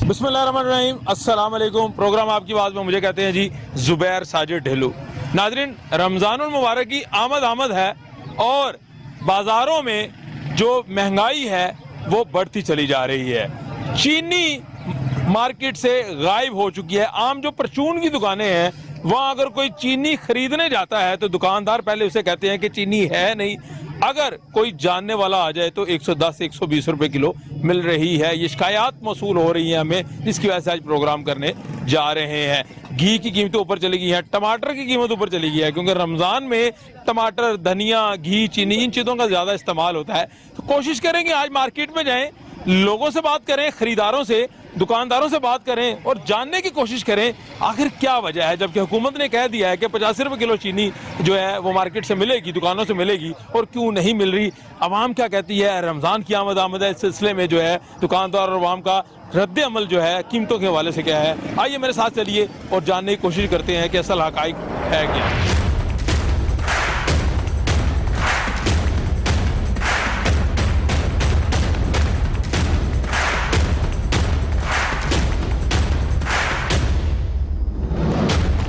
बिस्मिल्लाहिर्रहमानिर्रहीम, अस्सलाम वालेकुम। प्रोग्राम आपकी आवाज़ में मुझे कहते हैं जी जुबैर साजिद ढेलू। नाजरीन, रमज़ानुल मुबारक की आमद है और बाज़ारों में जो महंगाई है वो बढ़ती चली जा रही है। चीनी मार्केट से गायब हो चुकी है। आम जो परचून की दुकानें हैं वहाँ अगर कोई चीनी खरीदने जाता है तो दुकानदार पहले उसे कहते हैं कि चीनी है नहीं। अगर कोई जानने वाला आ जाए तो 110-120 रुपए किलो मिल रही है। ये शिकायत मौसूल हो रही है हमें, जिसकी वजह से आज प्रोग्राम करने जा रहे हैं। घी की कीमतें ऊपर चली गई हैं, टमाटर की कीमत ऊपर चली गई है, क्योंकि रमज़ान में टमाटर, धनिया, घी, चीनी, इन चीज़ों का ज़्यादा इस्तेमाल होता है। तो कोशिश करेंगे आज मार्केट में जाएँ, लोगों से बात करें, खरीदारों से, दुकानदारों से बात करें और जानने की कोशिश करें आखिर क्या वजह है, जबकि हुकूमत ने कह दिया है कि 50 रुपए किलो चीनी जो है वो मार्केट से मिलेगी, दुकानों से मिलेगी, और क्यों नहीं मिल रही। अवाम क्या कहती है, रमज़ान की आमद है, इस सिलसिले में जो है दुकानदार और अवाम का रद्द अमल जो है कीमतों के हवाले से क्या है। आइए मेरे साथ चलिए और जानने की कोशिश करते हैं कि असल हक़ाइक़ है क्या।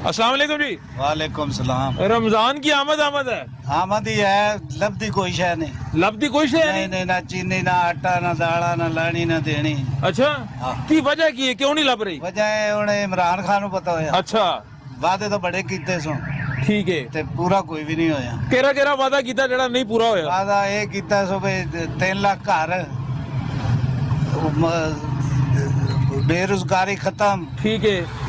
अस्सलाम वालेकुम जी। वालेकुम सलाम। रमजान की आमद है। आमद ही है, लब्धी कोई शय नहीं। लब्धी कोई शय नहीं नहीं, ना चीनी, ना आटा, ना दाला, ना लानी, ना देनी। अच्छा, हाँ। की वजह की है, क्यों नहीं लब रही? वजह है उन्हें इमरान खान को पता होया। अच्छा, वादे तो बड़े कीते सो, ठीक है, ते पूरा कोई भी नहीं होया। केरा वादा कीता जेड़ा नहीं पूरा होया? वादा ये कीता सो भाई 3 लाख घर, बेरोजगारी खत्म, ठीक है,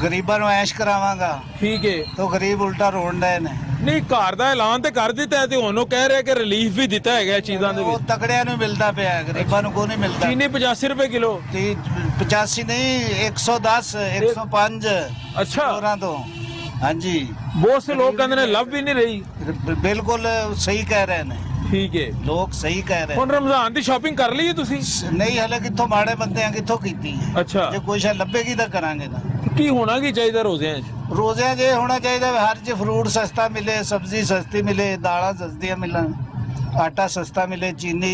गरीबा नु ऐश करावांगा, ठीक है। तो गरीब उल्टा रोन रहे ने। नहीं, घर ਦਾ ਐਲਾਨ ਤੇ ਕਰ ਦਿੱਤਾ ਹੈ ਤੇ ਉਹਨੂੰ ਕਹਿ ਰਿਹਾ ਕਿ ਰਿਲੀਫ ਵੀ ਦਿੱਤਾ ਹੈਗਾ ਚੀਜ਼ਾਂ ਦੇ वो ਵਿੱਚ। तकड़िया नु मिलता पे है, गरीबा नु को नहीं मिलता। चीनी 85 रुपए किलो। 85 नहीं, 110, 105। अच्छा, तो हाँ जी, बहुत से लोग कहते हैं लब भी नहीं रही। बिल्कुल सही कह रहे हैं, ठीक है, लोग सही कह रहे ਹੁਣ ਰਮਜ਼ਾਨ ਦੀ ਸ਼ਾਪਿੰਗ ਕਰ ਲਈ ਤੁਸੀਂ? हैं। नहीं हले कितों माड़े बंदे हैं, कितों कीती है। अच्छा, जो कोई शायद लब्बेगी तो करांगे ना। ਕੀ ਹੋਣਾ ਕੀ ਚਾਹੀਦਾ ਰੋਜ਼ਿਆਂ 'ਚ? रोजे जे होना चाहिए हर च फ्रूट सस्ता मिले, सब्जी सस्ती मिले, दाला सस्तियां मिलन, आटा सस्ता मिले, चीनी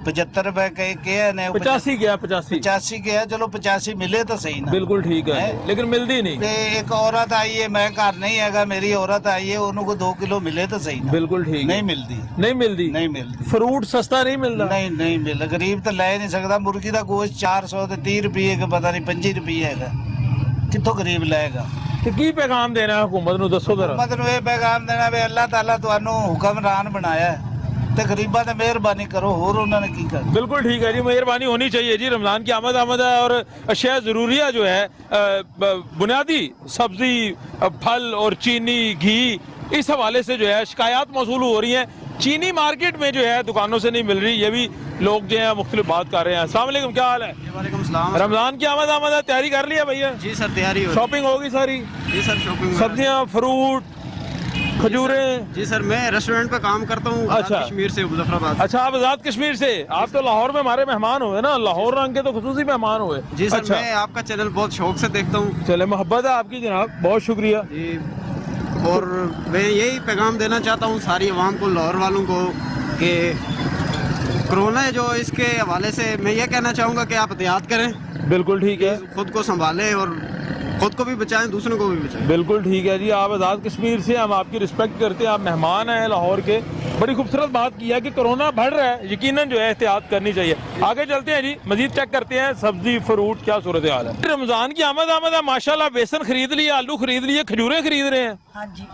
75 रुपए के है ने 85 गया, 85 85 के है। चलो 85 मिले तो सही ना। बिल्कुल ठीक है, लेकिन मिलती नहीं। ते एक औरत आई है, मैं घर नहीं हैगा, मेरी औरत आई है, उन्होंने को 2 किलो मिले तो सही ना। बिल्कुल ठीक, नहीं मिलती, नहीं मिलती, नहीं मिलती। फ्रूट सस्ता नहीं मिलता। नहीं नहीं मिलता, गरीब तो ले नहीं सकता। मुर्गी का गोश्त 400 ते 30 रुपये का, पता नहीं 25 रुपये है, कितों गरीब लेगा। ਤੇ ਕੀ ਪੈਗਾਮ ਦੇਣਾ ਹੈ हुकूमत ਨੂੰ, ਦੱਸੋ ਜ਼ਰਾ। हुकूमत ਨੂੰ ਇਹ ਪੈਗਾਮ ਦੇਣਾ ਵੀ ਅੱਲਾਹ ਤਾਲਾ ਤੁਹਾਨੂੰ ਹੁਕਮਰਾਨ ਬਣਾਇਆ ਤੇ ਗਰੀਬਾਂ ਤੇ ਮਿਹਰਬਾਨੀ ਕਰੋ, ਹੋਰ ਉਹਨਾਂ ਨੇ ਕੀ ਕਰਨਾ। बिल्कुल ठीक है जी, मेहरबानी होनी चाहिए जी। रमज़ान की आमद है और अशिया ज़रूरिया जो है, बुनियादी सब्जी, फल और चीनी, घी, इस हवाले से जो है शिकायत मौसूल हो रही हैं। चीनी मार्केट में जो है दुकानों से नहीं मिल रही, ये भी लोग जो है मुख्तलिफ बात कर रहे हैं। अस्सलाम वालेकुम, क्या हाल है? वालेकुम सलाम। रमज़ान की आमद है, तैयारी कर लिया भैया? जी सर, तैयारी हो शॉपिंग होगी सारी? जी सर, शॉपिंग। सब्जियाँ, फ्रूट, खजूरें? जी सर, मैं रेस्टोरेंट पे काम करता हूँ। अच्छा। कश्मीर से, मुजफ्फराबाद। अच्छा, आप आजाद कश्मीर से? आप तो लाहौर में हमारे मेहमान हुए ना, लाहौर रंग के तो खुसूसी मेहमान हुए। जी सर, अच्छा, मैं आपका चैनल बहुत शौक से देखता हूँ। चले, मोहब्बत है आपकी जनाब, बहुत शुक्रिया जी, और मैं यही पैगाम देना चाहता हूँ सारी आवाम को, लाहौर वालों को, कि कोरोना है जो, इसके हवाले से मैं ये कहना चाहूँगा कि आप एहतियात करें, बिल्कुल ठीक है, खुद को संभालें और खुद को भी बचाएं, दूसरों को भी बचाएं। बिल्कुल ठीक है जी। आप आज़ाद कश्मीर से, हम आपकी रिस्पेक्ट करते हैं, आप मेहमान हैं लाहौर के। बड़ी खूबसूरत बात की है कि कोरोना बढ़ रहा है, यकीनन जो है एहतियात करनी चाहिए। आगे चलते हैं जी, मजीद चेक करते हैं सब्जी, फ्रूट क्या सूरत हाल है। रमज़ान की आमद है माशाल्लाह, बेसन खरीद लिया, आलू खरीद लिए, खजूरें खरीद रहे हैं। हाँ जी,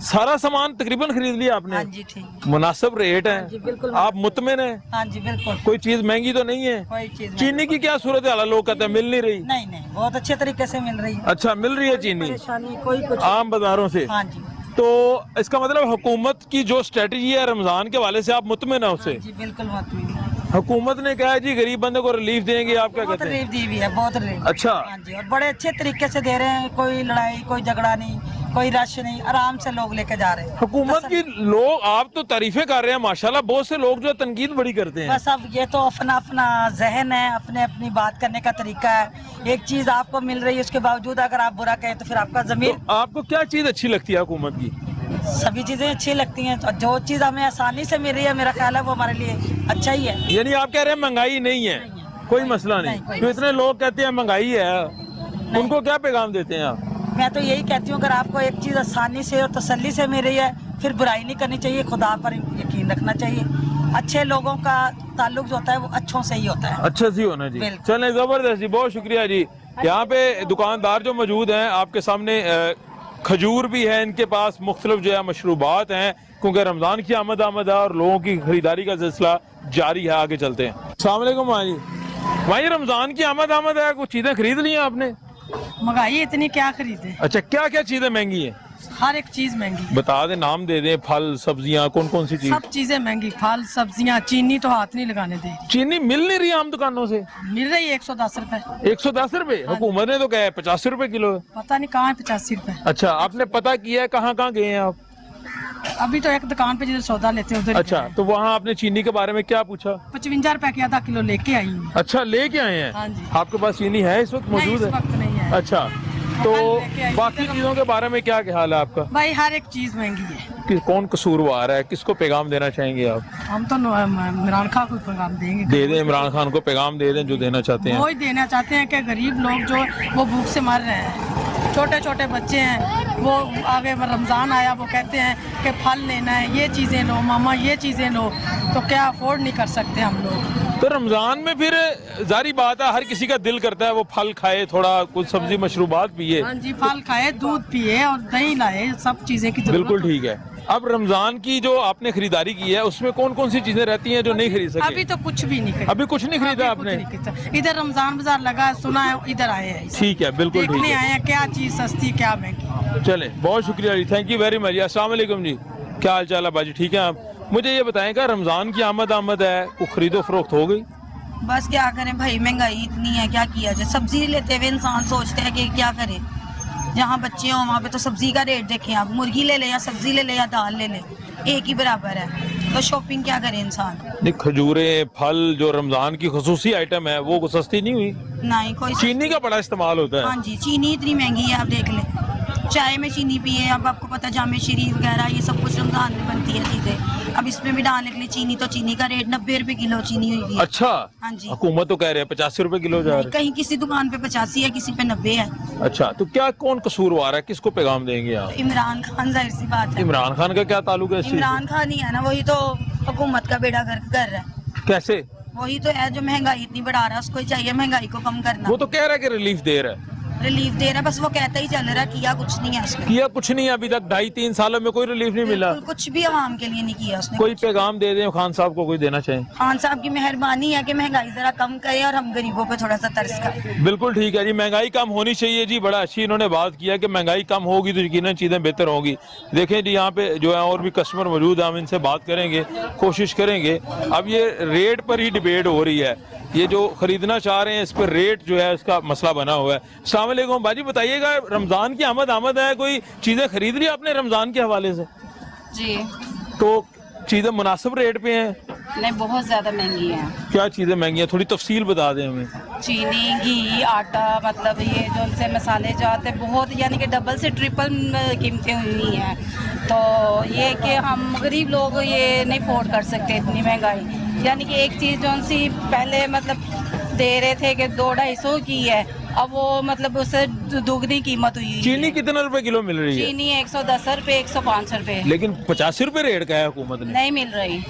सारा सामान तकरीबन खरीद लिया आपने? हाँ जी, ठीक। मुनासिब रेट हाँ जी, है, बिल्कुल। आप मुतमिन हैं? हाँ जी, बिल्कुल। कोई चीज महंगी तो नहीं है? कोई चीज नहीं। चीनी की क्या सूरत हाल है? लोग कहते हैं मिल नहीं रही। नहीं नहीं, बहुत अच्छे तरीके से मिल रही है। अच्छा, मिल रही है चीनी परेशानी कोई कुछ। आम बाजारों से? हाँ जी, तो इसका मतलब हुकूमत की जो स्ट्रेटजी है रमजान के वाले से आप मुतमिन है उससे? हाँ जी, बिल्कुल मुतमिन। हुकूमत ने कहा है जी गरीब बंदे को रिलीफ देंगे, आप क्या बहुत कहते हैं? रिलीफ दी हुई है, बहुत रिलीफ। अच्छा। हाँ जी, और बड़े अच्छे तरीके से दे रहे हैं, कोई लड़ाई, कोई झगड़ा नहीं, कोई रश नहीं, आराम से लोग लेके जा रहे हैं। हुकूमत की लोग, आप तो तारीफें कर रहे हैं माशाल्लाह, बहुत से लोग जो है तनकीद बड़ी करते हैं। बस अब ये तो अपना अपना जहन है, अपने अपनी बात करने का तरीका है। एक चीज आपको मिल रही है, उसके बावजूद अगर आप बुरा कहें तो फिर आपका जमीर। तो आपको क्या चीज अच्छी लगती है हुकूमत की? सभी चीजें अच्छी लगती हैं, तो जो चीज हमें आसानी से मिल रही है, मेरा ख्याल है वो हमारे लिए अच्छा ही है। यानी आप कह रहे हैं महंगाई नहीं है, कोई मसला नहीं। कोई तो इतने लोग कहते हैं महंगाई है, उनको क्या पैगाम देते हैं आप? मैं तो यही कहती हूँ, अगर आपको एक चीज़ आसानी से और तसल्ली से मिल रही है, फिर बुराई नहीं करनी चाहिए, खुदा पर यकीन रखना चाहिए। अच्छे लोगों का ताल्लुक जो होता है वो अच्छों से ही होता है। अच्छा सी होना जी। बिल्कुल। चलें, जबरदस्त जी, बहुत शुक्रिया जी। यहाँ पे दुकानदार जो मौजूद हैं आपके सामने, खजूर भी है इनके पास, मुख्तलिफ जो है मशरूबात हैं, क्योंकि रमज़ान की आमद है और लोगों की खरीदारी का सिलसिला जारी है। आगे चलते हैं। अस्सलाम वालेकुम माँ जी। भाई रमज़ान की आमद है, कुछ चीज़ें खरीद ली हैं आपने? महंगाई इतनी क्या खरीदे, अच्छा, क्या क्या चीज़ें महंगी हैं? हर एक चीज महंगी, बता दें, नाम दे दें, फल सब्जियां, कौन कौन सी चीज? सब चीजें महंगी, फल सब्जियां, चीनी तो हाथ नहीं लगाने दे। चीनी मिल नहीं रही आम दुकानों से? मिल रही है 110 रुपए। 110 रुपए? हुकूमत ने तो कहा है 85 रुपए किलो है। पता नहीं कहाँ है 85 रुपए। अच्छा, आपने पता किया है कहाँ कहाँ गए हैं आप? अभी तो एक दुकान पे जिधर सौदा लेते हैं उधर। अच्छा, तो वहाँ आपने चीनी के बारे में क्या पूछा? 55 रुपए की आधा किलो लेके आई हूँ। अच्छा, लेके आए हैं? हाँ जी। आपके पास चीनी है इस वक्त नहीं, मौजूद इस है? वक्त नहीं है। अच्छा, तो कल लेके आई। बाकी चीजों के बारे में क्या ख्याल है आपका? भाई हर एक चीज महंगी है। कि कौन कसूरवार है, किसको पैगाम देना चाहेंगे आप? हम तो इमरान खान को पैगाम देंगे। दे दें, इमरान खान को पैगाम दे दें जो देना चाहते हैं। वो ही देना चाहते हैं कि गरीब लोग जो वो भूख से मर रहे हैं, छोटे छोटे बच्चे हैं, वो आगे रमज़ान आया, वो कहते हैं कि फल लेना है, ये चीज़ें लो मामा, ये चीज़ें लो, तो क्या अफोर्ड नहीं कर सकते हम लोग। तो रमजान में फिर जारी बात है, हर किसी का दिल करता है वो फल खाए, थोड़ा कुछ सब्जी मशरूबात पिए। हाँ जी, फल खाए, दूध पिए और दही लाए, सब चीजें की जरूरत बिल्कुल ठीक है। अब रमजान की जो आपने खरीदारी की है उसमें कौन कौन सी चीजें रहती हैं जो नहीं खरीद सके? अभी तो कुछ भी नहीं खरीदा। अभी कुछ नहीं खरीदा आपने? इधर रमजान बाजार लगा है, सुना है, इधर आए हैं। ठीक है, बिल्कुल ठीक देखने है। आए हैं क्या चीज सस्ती क्या महंगी। चले, बहुत शुक्रिया जी, थैंक यू वेरी मच। अस्सलाम वालेकुम जी, क्या हाल चाल है बाजी, ठीक है आप? मुझे ये बताएं, रमजान की आमद है, वो खरीदो फरोख्त हो गई? बस क्या करें भाई, महंगाई इतनी है, क्या किया जाए। सब्जी लेते हुए इंसान सोचते हैं कि क्या करें, जहाँ बच्चे हों वहाँ पे तो सब्जी का रेट देखें आप, मुर्गी ले ले या सब्जी ले ले या दाल ले ले, एक ही बराबर है, तो शॉपिंग क्या करे इंसान। नहीं, खजूरें, फल जो रमजान की खुसूसी आइटम है वो सस्ती नहीं हुई? नहीं कोई। चीनी का बड़ा इस्तेमाल होता है। हाँ जी, चीनी इतनी महंगी है, आप देख लें, चाय में चीनी पिए, अब आपको पता है जामे शरीफ वगैरह ये सब कुछ रमजान में बनती है चीजें, अब इसमें भी डालने के लिए चीनी, तो चीनी का रेट 90 रुपए किलो चीनी हुई है। अच्छा, हाँ जी। हुकूमत तो कह रहे हैं 85 रुपए किलो जा रहे कहीं किसी दुकान पे 85 है, किसी पे 90 है। हैं। अच्छा, तो क्या कौन कसूरवार है, किसको पैगाम देंगे आप? इमरान खान, जाहिर सी बात है। इमरान खान का क्या ताल्लुक है इस चीज़ से? इमरान खान ही है ना, वही तो हुकूमत का बेड़ा गर्क कर रहा है। कैसे? वही तो है जो महंगाई इतनी बढ़ा रहा है, उसको ही चाहिए महंगाई को कम करना। वो तो कह रहा है कि रिलीफ दे रहा है। रिलीफ दे रहा है, बस वो कहता ही चल रहा है, किया कुछ नहीं है उसने। किया कुछ नहीं है अभी तक, 2.5-3 सालों में कोई रिलीफ नहीं मिला। बिल्कुल कुछ भी आवाम के लिए नहीं किया उसने। कोई पैगाम दे दें खान साहब को, कोई देना चाहें? खान साहब की मेहरबानी है कि महंगाई जरा कम करे और हम गरीबों पे थोड़ा सा तरस करें। बिल्कुल ठीक है जी, महंगाई कम होनी चाहिए जी। बड़ा अच्छी इन्होंने बात किया कि महंगाई कम होगी तो यकीनन चीज़ें बेहतर होंगी। देखें जी, यहाँ पे जो है और भी कस्टमर मौजूद है, हम इनसे बात करेंगे, कोशिश करेंगे। अब ये रेट पर ही डिबेट हो रही है, ये जो खरीदना चाह रहे हैं इस पर रेट जो है इसका मसला बना हुआ है। अस्सलाम वालेकुम बाजी, बताइएगा रमजान की आमद है, कोई चीजें खरीद ली आपने रमजान के हवाले से? जी तो चीजें मुनासिब रेट पे हैं? नहीं, बहुत ज़्यादा महंगी है। क्या चीजें महंगी हैं, थोड़ी तफसील बता दें हमें। चीनी, घी, आटा, मतलब ये जो उनसे मसाले जो आते हैं बहुत, यानी कि डबल से ट्रिपल कीमतें हुई हैं। तो ये कि हम गरीब लोग ये नहीं अफोर्ड कर सकते इतनी महंगाई, यानी कि एक चीज़ जो सी पहले मतलब दे रहे थे कि 200-250 की है, अब वो मतलब उससे दुगनी कीमत हुई है। चीनी कितने रुपए किलो मिल रही है? चीनी 110 रुपए, 105 रुपए। लेकिन 85 रुपए रेट का है हुकूमत ने। नहीं मिल रही,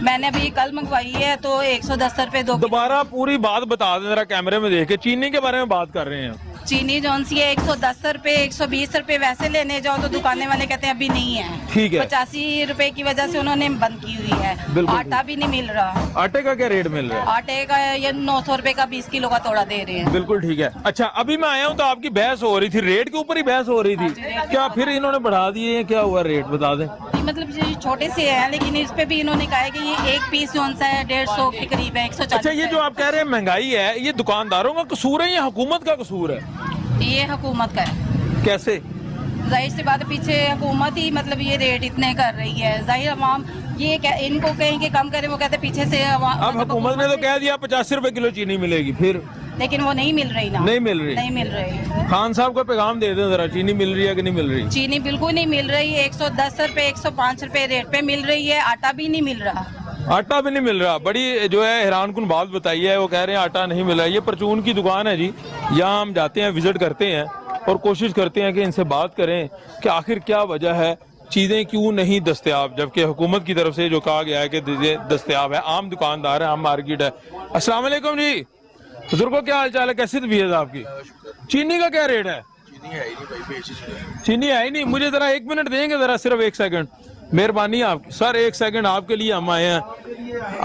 मैंने अभी कल मंगवाई है तो 110 रुपए दो। दोबारा पूरी बात बता दें जरा, कैमरे में देख के। चीनी के बारे में बात कर रहे हैं। चीनी जो सी है 110 रुपए, 120 रुपए, वैसे लेने जाओ तो दुकाने वाले कहते हैं अभी नहीं है। ठीक है। 85 रुपए की वजह से उन्होंने बंद की हुई है। बिल्कुल। आटा भी नहीं मिल रहा। आटे का क्या रेट मिल रहा है? आटे का ये 900 रुपए का 20 किलो का तोड़ा दे रहे हैं। बिल्कुल ठीक है। अच्छा, अभी मैं आया हूँ तो आपकी बहस हो रही थी, रेट के ऊपर ही बहस हो रही थी, क्या फिर इन्होंने बढ़ा दिए हैं, क्या हुआ रेट बता दें? ये मतलब ये छोटे से है, लेकिन इस पे भी इन्होंने कहा है कि ये एक पीस जो सा है 150 के करीब है, 140। अच्छा, ये जो आप कह रहे हैं महंगाई है, ये दुकानदारों का कसूर है या हुकूमत का कसूर है? ये हुकूमत का है। कैसे? जाहिर सी बात है, पीछे हुकूमत ही मतलब ये रेट इतने कर रही है। जाहिर अवाम ये इनको कहें कि कम करें, वो कहते हैं पीछे से अब हुकूमत ने तो कह दिया 85 रुपए किलो चीनी मिलेगी, फिर लेकिन वो नहीं मिल रही ना। नहीं मिल रही। नहीं मिल रही। खान साहब को पैगाम दे दें जरा, चीनी मिल रही है कि नहीं मिल रही? चीनी बिल्कुल नहीं मिल रही है, 110 रुपए, 105 रुपए रेट पे मिल रही है। आटा भी नहीं मिल रहा। आटा भी नहीं मिल रहा। बड़ी जो है हैरानकुन बात बताई है, वो कह रहे हैं आटा नहीं मिल रहा। ये परचून की दुकान है जी, यहाँ हम जाते हैं, विजिट करते हैं और कोशिश करते हैं कि इनसे बात करें कि आखिर क्या वजह है, चीज़ें क्यों नहीं दस्तयाब, जबकि हुकूमत की तरफ से जो कहा गया है कि दस्तयाब है। आम दुकानदार है, आम मार्केट है। अस्सलाम वालेकुम जी, बुजुर्गों क्या हाल चाल है, कैसी तबीयत आपकी? चीनी का क्या रेट है? चीनी है ही नहीं। मुझे जरा 1 मिनट देंगे, जरा सिर्फ 1 सेकंड, मेहरबानी आपकी। सर 1 सेकंड आपके लिए हम आए हैं,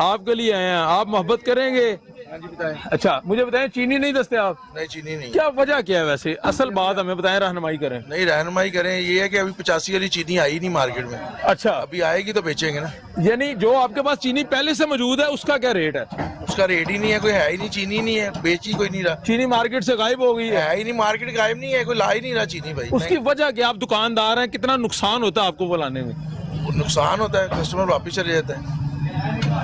आपके लिए आए हैं, आप मोहब्बत करेंगे? अच्छा मुझे बताएं, चीनी नहीं दस्तयाब? नहीं, चीनी नहीं। क्या वजह क्या है वैसे? असल बात हमें बताएं, रहनुमाई करें। नहीं, रहनुमाई करें। ये है कि अभी 85 वाली चीनी आई नहीं मार्केट में। अच्छा, अभी आएगी तो बेचेंगे ना। यानी जो आपके पास चीनी पहले से मौजूद है उसका क्या रेट है? उसका रेट ही नहीं है, कोई है ही नहीं, चीनी नहीं है, बेची कोई नहीं रहा। चीनी मार्केट से गायब हो गई है ही नहीं, मार्केट गायब नहीं है, कोई ला ही नहीं रहा चीनी भाई। उसकी वजह क्या? आप दुकानदार हैं, कितना नुकसान होता है आपको वो लाने में? नुकसान होता है, कस्टमर वापिस चले जाता है।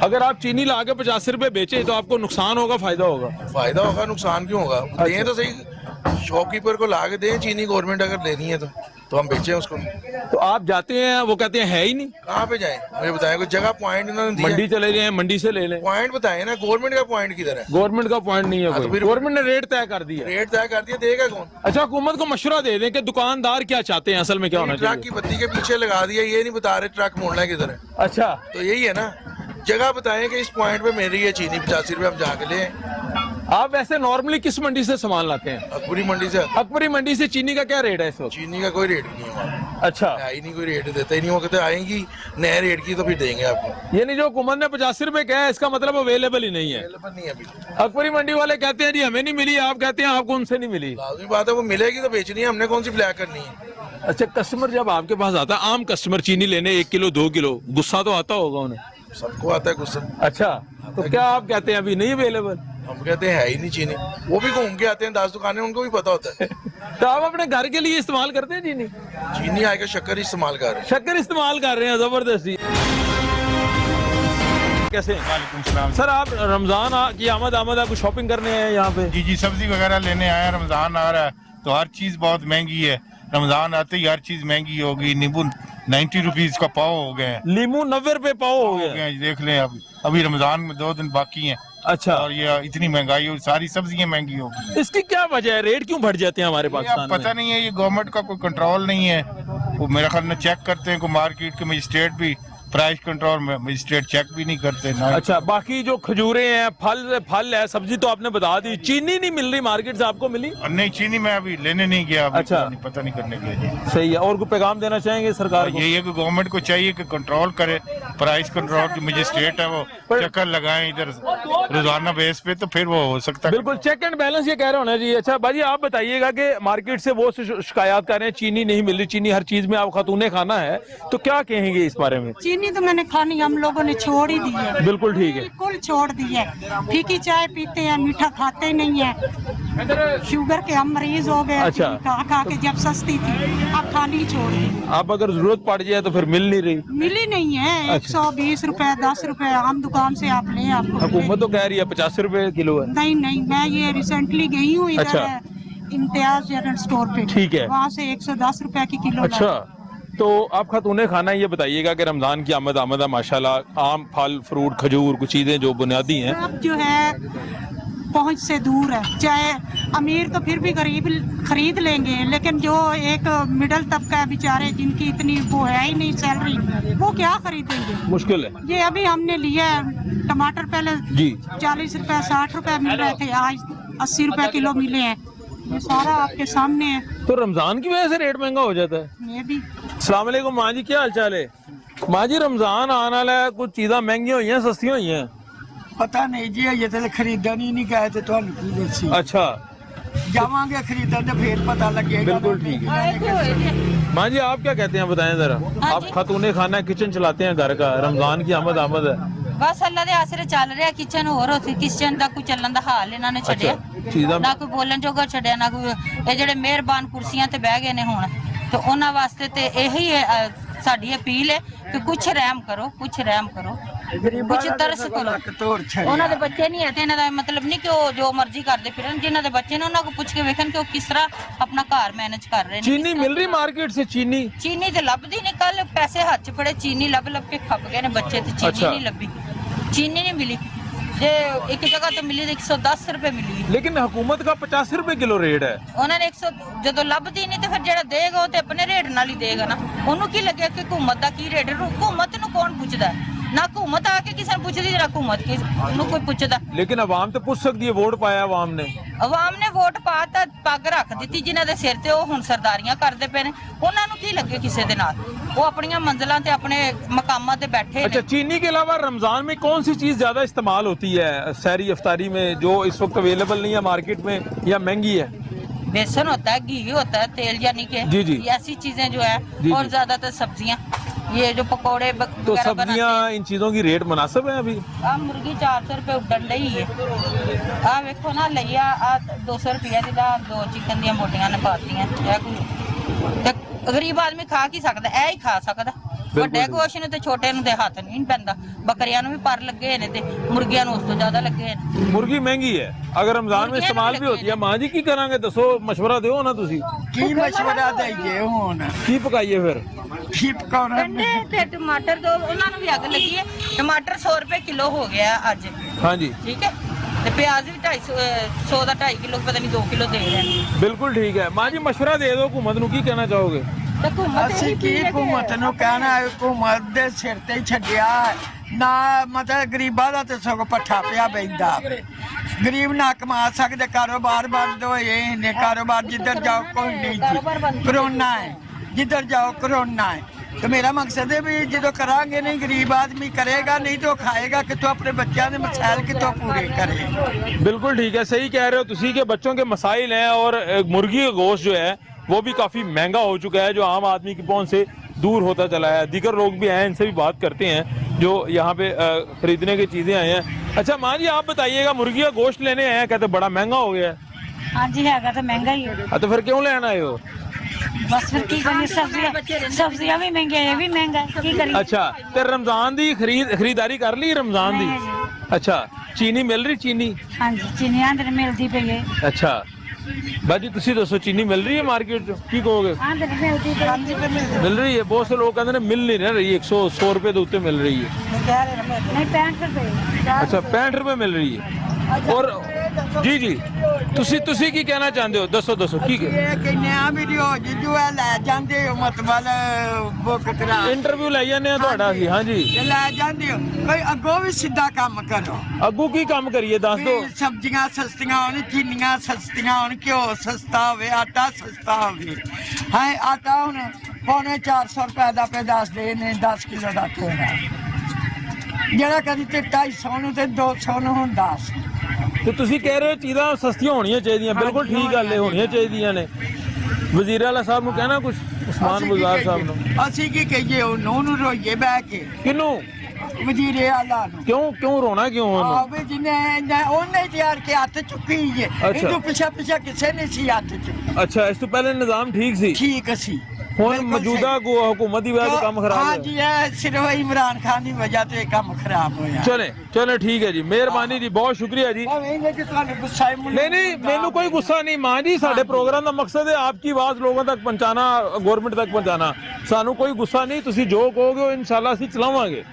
अगर आप चीनी ला के 50 रुपए बेचे तो आपको नुकसान होगा, फायदा होगा? फायदा होगा, नुकसान क्यों होगा? दें तो सही, शॉपकीपर को ला के दें चीनी, गवर्नमेंट अगर देनी है तो हम बेचें उसको। तो आप जाते हैं, वो कहते हैं है ही नहीं। कहाँ पे जाएं? मुझे बताएं, कोई जगह पॉइंट इन्होंने दिया? मंडी चले जाएं, मंडी से ले लें। पॉइंट बताएं ना, गवर्नमेंट का पॉइंट किधर है? गवर्नमेंट का पॉइंट नहीं है हाँ, तो कोई। फिर गवर्नमेंट ने रेट तय कर दिया। रेट तय कर दिया, देगा कौन? अच्छा, हुकूमत को मशवरा दे दें कि दुकानदार क्या चाहते हैं, असल में क्या होना ट्रक चाहिए। की बत्ती के पीछे लगा दिया, ये नहीं बता रहे ट्रक मोड़ना किधर है। अच्छा, तो यही है ना, जगह बताएं कि इस पॉइंट पे मेरी है चीनी 85 रुपए, हम जाके ले। आप वैसे नॉर्मली किस मंडी से सामान लाते हैं? अकबरी मंडी से। अकबरी मंडी से चीनी का क्या रेट है इस वक्त? चीनी का कोई रेट नहीं है हमारा। अच्छा, है ही नहीं, कोई रेट देता ही नहीं। वो कहते आएंगी नए रेट की तो फिर देंगे आपको। यानी जो हुकूमत ने 85 रुपए कहा है, इसका मतलब अवेलेबल ही नहीं है। अवेलेबल नहीं है अभी। अकबरी मंडी वाले कहते हैं जी हमें नहीं मिली, आप कहते हैं आपको उनसे नहीं मिली। लाजमी बात है, वो मिलेगी तो बेचनी है, हमने कौन सी ब्लैक करनी है। अच्छा, कस्टमर जब आपके पास आता है, आम कस्टमर चीनी लेने 1 किलो 2 किलो, गुस्सा तो आता होगा उन्हें? सबको आता है गुस्सा। अच्छा, तो क्या आप कहते हैं अभी नहीं अवेलेबल? हम कहते हैं है ही नहीं चीनी। वो भी घूम के आते हैं 10 दुकानें, उनको भी पता होता है। तो आप अपने घर के लिए इस्तेमाल करते हैं चीनी? चीनी आएगा, शक्कर इस्तेमाल कर रहे हैं। शक्कर इस्तेमाल कर रहे हैं, जबरदस्ती। कैसे? वालेकुम सलाम। सर आप रमजान की आमद आपको शॉपिंग करने हैं यहाँ पे? जी सब्जी वगैरह लेने आए हैं। रमजान आ रहा है तो हर चीज बहुत महंगी है। रमजान आते ही हर चीज महंगी होगी। नींबू 90 रुपीज का पाव हो गए हैं। नींबू 90 रुपए पाव हो गए हैं। देख लें, अभी रमजान में 2 दिन बाकी हैं। अच्छा, और ये इतनी महंगाई और सारी सब्जियां महंगी हो गई। इसकी क्या वजह है? रेट क्यों बढ़ जाते हैं हमारे पाकिस्तान में? पता नहीं है, ये गवर्नमेंट का कोई कंट्रोल नहीं है। वो मेरे ख्याल में चेक करते हैं, को मार्केट के मजिस्ट्रेट भी प्राइस कंट्रोल में मजिस्ट्रेट चेक भी नहीं करते ना। अच्छा, बाकी जो खजूरें हैं, फल है, सब्जी तो आपने बता दी। चीनी नहीं मिल रही मार्केट से, आपको मिली? नहीं, चीनी मैं अभी लेने नहीं गया। अच्छा, पता नहीं करने गया। सही है। और कोई पैगाम देना चाहेंगे सरकार को? यही है कि गवर्नमेंट को चाहिए कि कंट्रोल करे, प्राइस कंट्रोल की मजिस्ट्रेट है वो चक्कर लगाएं इधर रोजाना बेस पे, तो फिर वो हो सकता है। बिल्कुल चेक एंड बैलेंस ये कह रहे होना जी। अच्छा भाजी, आप बताइएगा कि मार्केट से वो शिकायत कर रहे हैं चीनी नहीं मिल रही, चीनी हर चीज में आप खातूने खाना है, तो क्या कहेंगे इस बारे में? चीनी तो मैंने खानी हम लोगों ने छोड़ ही दी है। बिल्कुल ठीक है, बिल्कुल छोड़ दी है। फीकी चाय पीते हैं, मीठा खाते ही नहीं है। शुगर के हम मरीज हो गए। अच्छा, खा के जब सस्ती थी, अब खानी छोड़ दी। अब अगर जरूरत पड़ जाए तो फिर मिल नहीं रही? मिली नहीं है। 120 रुपए 10 रुपए आम दुकान से आप ले, आपको हुकूमत तो कह रही है 50 रुपए किलो है। नहीं, मैं ये रिसेंटली गई हूँ इधर। अच्छा, इम्तियाज जनरल स्टोर पे, ठीक है, वहाँ से 110 रुपए की किलो। अच्छा, तो आप खातूने खाना ये बताइएगा कि रमजान की आमद है माशाल्लाह। आम, फल, फ्रूट, खजूर, कुछ चीजें जो बुनियादी हैं, अब जो है पहुंच से दूर है। चाहे अमीर तो फिर भी गरीब खरीद लेंगे, लेकिन जो एक मिडिल तबका है बेचारे, जिनकी इतनी वो है ही नहीं सैलरी, वो क्या खरीदेंगे? मुश्किल है। ये अभी हमने लिया है टमाटर, पहले जी 40 रुपए 60 रुपए मिल रहे थे, आज 80 रुपए किलो मिले हैं। ये सारा आपके सामने है। तो रमजान की वजह से रेट महंगा हो जाता है। ये भी। अस्सलाम वालेकुम माँ जी, क्या हाल चाल है? माँ जी, रमजान आने वाला है, कुछ चीज़ें महंगी हुई हैं, सस्ती हुई हैं? पता नहीं जी, ये तो खरीदन ही नहीं गए थे। तो अच्छा, जावांगे खरीदन तो फिर पता लगेगा। बिल्कुल ठीक है। माँ जी, आप क्या कहते हैं, बताएं जरा। आप खातूने खाना किचन चलाते हैं घर का, रमजान की आमद है। बस अल्लाह दे आसरे चल रहा किचन, होर किचन दा कोई चलन दा हाल इन्हां ने छड्डिया। ना कोई बोलन जोगा छड्डिया, ना कोई ये जेड़े मेहरबान कुर्सियां ते बह गए ने हुण, तो उन्हां वास्ते ते यही साडी अपील है कि कुछ रहम करो, कुछ रहम करो, कुछ तरस करो। उन्हां दे बच्चे नहीं है ते इन्हां दा मतलब नहीं कि वो जो मर्जी करदे फिरन। जिन्हां दे बच्चे ने उन्हां को पुछ के वेखन कि वो किस तरह अपना घर मैनेज कर रहे हैं। चीनी मिल रही मार्केट से? चीनी ते लभदी नहीं। कल पैसे हाथ च फड़े, चीनी लब के खप गए ने बच्चे, ते चीनी नहीं लभी। चीनी नहीं मिली जे एक जगह तो मिली 110 रुपए मिली लेकिन हुकूमत का 50 रुपए किलो रेट है। ਉਹਨਾਂ ਨੇ 100 ਜਦੋਂ ਲੱਭਦੀ ਨਹੀਂ ਤੇ ਫਿਰ ਜਿਹੜਾ ਦੇਗਾ ਉਹ ਤੇ ਆਪਣੇ ਰੇਟ ਨਾਲ ਹੀ ਦੇਗਾ ਨਾ। ਉਹਨੂੰ ਕੀ ਲੱਗਿਆ ਕਿ ਹੁਕੂਮਤ ਦਾ ਕੀ ਰੇਟ ਹੈ? ਹੁਕੂਮਤ ਨੂੰ ਕੌਣ ਪੁੱਛਦਾ? ਨਾ ਹੁਕੂਮਤ ਆ ਕੇ ਕਿਸੇ ਨੂੰ ਪੁੱਛਦੀ ਨਾ ਹੁਕੂਮਤ ਨੂੰ ਕੋਈ ਪੁੱਛਦਾ। लेकिन अवाम तो पूछ सकती है, वोट पाया अवाम ने। ਆਵਾਮ ਨੇ ਵੋਟ ਪਾਤਾ, ਪੱਗ ਰੱਖ ਦਿੱਤੀ ਜਿਨ੍ਹਾਂ ਦੇ ਸਿਰ ਤੇ, ਉਹ ਹੁਣ ਸਰਦਾਰੀਆਂ ਕਰਦੇ ਪਏ ਨੇ। ਉਹਨਾਂ ਨੂੰ ਕੀ ਲੱਗੇ ਕਿਸੇ ਦੇ ਨਾਲ? ਉਹ ਆਪਣੀਆਂ ਮੰਜ਼ਲਾਂ ਤੇ ਆਪਣੇ ਮਕਾਮਾਂ ਤੇ ਬੈਠੇ अच्छा, ਨੇ। चीनी के अलावा रमजान में कौन सी चीज ज्यादा इस्तेमाल होती है सहरी अफ्तारी में, जो इस वक्त अवेलेबल नहीं है मार्केट में या महंगी है? बेसन होता है, घी होता है, तेल यानी कि जी, जी। ये ऐसी चीजें जो है। जी, और जी। ज्यादातर सब्जियां, ये जो पकौड़े तो वगैरह बनाते सब्जियां इन चीजों की रेट मुनासिब है अभी? आ मुर्गी 400 रुपए उडन रही है। आ वेखो ना लिया आ 200 रुपया दी दा 2 चिकन दी बोटियां ने पातियां। ते गरीब आदमी खा की सकदा? ऐ ही खा सकदा। ਵੱਡੇ ਗੋਸ਼ ਨੂੰ ਤੇ ਛੋਟੇ ਨੂੰ ਤੇ ਹੱਥ ਨਹੀਂ ਪੈਂਦਾ। ਬੱਕਰੀਆਂ ਨੂੰ ਵੀ ਪਰ ਲੱਗੇ ਨੇ ਤੇ ਮੁਰਗੀਆਂ ਨੂੰ ਉਸ ਤੋਂ ਜ਼ਿਆਦਾ ਲੱਗੇ ਨੇ। मुर्गी महंगी है, अगर रमजान में इस्तेमाल भी होती है। मां जी की करांगे दसो, मशवरा दो ना तुसी। की मशवरा देइए हुन की पकाइए फिर? की पकाउना ਗੰਡੇ ਤੇ ਟਮਾਟਰ ਦੋ, ਉਹਨਾਂ ਨੂੰ ਵੀ ਅੱਗ ਲੱਗੀ ਹੈ। ਟਮਾਟਰ 100 ਰੁਪਏ ਕਿਲੋ ਹੋ ਗਿਆ ਅੱਜ। हाँ जी, ਠੀਕ ਹੈ। ਤੇ ਪਿਆਜ਼ ਵੀ 250 100 ਦਾ 2.5 ਕਿਲੋ, ਪਤਾ ਨਹੀਂ 2 ਕਿਲੋ ਦੇ ਰਹੇ ਨੇ। बिल्कुल ठीक है। मां जी मशवरा दे दो हुकूमत नूं, की कहना चाहोगे? ਤੇ ਘੁੰਮਤ ਅਸੀਂ ਕੀ ਹੁਕੂਮਤ ਨੂੰ ਕਹਿਣਾ ਹੈ? ਹੁਕੂਮਤ ਦੇ ਸਿਰ ਤੇ ਹੀ ਛੱਡਿਆ ਨਾ, ਮਤਲਬ ਗਰੀਬਾਂ ਦਾ ਤੇ ਸਗੋਂ ਪੱਠਾ ਪਿਆ ਬੈਂਦਾ। ਗਰੀਬ ਨਾ ਕਮਾ ਸਕਦੇ, ਕਾਰੋਬਾਰ ਬੰਦ ਹੋਏ ਨੇ। ਕਾਰੋਬਾਰ ਜਿੱਧਰ ਜਾਓ ਕੋਈ ਨਹੀਂ ਜੀ, ਕਰੋਨਾ ਹੈ। ਜਿੱਧਰ ਜਾਓ ਕਰੋਨਾ ਹੈ। ਤੇ ਮੇਰਾ ਮਕਸਦ ਹੈ ਵੀ ਜਦੋਂ ਕਰਾਂਗੇ ਨਹੀਂ, ਗਰੀਬ ਆਦਮੀ ਕਰੇਗਾ नहीं तो ਖਾਏਗਾ ਕਿੱਥੋਂ? ਆਪਣੇ ਬੱਚਿਆਂ ਦੇ ਮਸਾਇਲ ਕਿੱਥੋਂ पूरे करे? बिल्कुल ठीक है, सही कह रहे हो तुसी के बच्चों के मसाइल हैं। और मुर्गी का गोश्त जो है वो भी काफ़ी महंगा हो चुका है, जो आम आदमी की पहुंच से दूर होता चला है। दीगर लोग भी हैं, इनसे भी बात करते हैं जो यहाँ पे खरीदने की चीज़ें आए हैं। अच्छा माँ जी, आप बताइएगा, मुर्गी का गोश्त लेने आए हैं, कहते बड़ा महंगा हो गया है। हाँ जी हैगा तो महंगा ही है। हाँ, तो फिर क्यों लेना आए हो? बस फिर की करिए, सब्जियां भी महंगी है, ये भी महंगा है, की करिए। अच्छा, तो रमजान की खरीदारी कर ली रमजान नहीं की? अच्छा, चीनी मिल रही? चीनी हाँ जी, चीनी आंदर मिलती पई है। अच्छा बाजी, तुसी दसो चीनी मिल रही है मार्केट चो? की कहोगे? आंदर मिलती पई है। मिल रही है? बहुत से लोग कहते हैं मिल नहीं रही, 100 रुपए के उत्ते मिल रही है। नहीं 65 रुपए। अच्छा, 65 रुपए मिल रही है। और जी जी, तुसी की कहना चाहते हो? दसो दसो की ਇਹ ਕਹਿੰਦੇ ਆ ਵੀ ਜੋ ਹੈ ਲੈ ਜਾਂਦੇ ਹੋ, ਮਤਲਬ ਬੁੱਕ ਕਰਾ इंटरव्यू लाई जाने ਤੁਹਾਡਾ ਸੀ। हाँ जी, ਤੇ ਲੈ ਜਾਂਦੇ ਹੋ। ਕੋਈ ਅੱਗੋਂ ਵੀ ਸਿੱਧਾ ਕੰਮ ਕਰੋ। अगू की काम करिए दस दो। ਵੀ ਸਬਜ਼ੀਆਂ ਸਸਤੀਆਂ ਹੋਣ, ਚੀਨੀਆਂ ਸਸਤੀਆਂ ਹੋਣ, ਘਿਓ ਸਸਤਾ ਹੋਵੇ, ਆਟਾ ਸਸਤਾ ਹੋਵੇ। ਹਾਂ, ਆਟਾ ਹੁਣ ਪੌਣੇ 400 ਰੁਪਏ ਦਾ ਪੇ ਦੱਸਦੇ ਨੇ 10 ਕਿਲੋ ਦਾ ਥੈਲਾ, ਜਿਹੜਾ ਕਦੀ ਤੇ 250 ਨੂੰ ਤੇ 200 ਨੂੰ ਹੁੰਦਾ ਸੀ। तो तुसी कह रहे हो चीज़ां सस्तियां होनियां चाहिए। बिल्कुल ठीक गल है, होनियां चाहिए ने। वजीर आला साहब नूं कहना कुछ, उस्मान बुज़दार साहब नूं? ਅਸੀਂ ਕੀ ਕਹੀਏ? ਉਹਨੂੰ ਰੋਈਏ ਬਹਿ ਕੇ किनू? ਵਜ਼ੀਰ ਆਲਾ ਨੂੰ। क्यों रोना क्यों ਉਹਨੂੰ? ਆਵੇ ਜਿਹਨੇ ਉਹਨੇ ਤਿਆਰ ਕੇ ਹੱਥ ਚੁੱਕੀ ਹੈ। ਅੱਛਾ। ਇਹਨੂੰ ਪਿੱਛੇ ਪਿੱਛੇ ਕਿਸੇ ਨੇ ਸੀ ਹੱਥ ਚੁੱਕੀ। अच्छा, इस तो पहले निज़ाम ठीक सी, ਠੀਕ ਸੀ। ਹੁਣ ਬਿਲਕੁਲ ਮੌਜੂਦਾ हुकूमत की वजह से काम खराब ਹਾਂ है। ਜੀ, ਇਹ ਸਿਰਫ ਇਮਰਾਨ ਖਾਨ ਦੀ ਵਜ੍ਹਾ ਤੇ ਕੰਮ ਖਰਾਬ ਹੋਇਆ। चले ठीक है जी, मेहरबानी जी, बहुत शुक्रिया जी। ਇਹਨੇ ਕਿ ਤੁਹਾਨੂੰ ਗੁੱਸਾ ਹੀ नहीं मैनू कोई गुस्सा नहीं मां जी, साडे प्रोग्राम का मकसद है आपकी आवाज लोगों तक पहुंचाना, गवर्नमेंट तक पहुंचाना। सानू कोई गुस्सा नहीं, तुसी जो कहोगे इंशाल्लाह ਅਸੀਂ ਚਲਾਵਾਂਗੇ।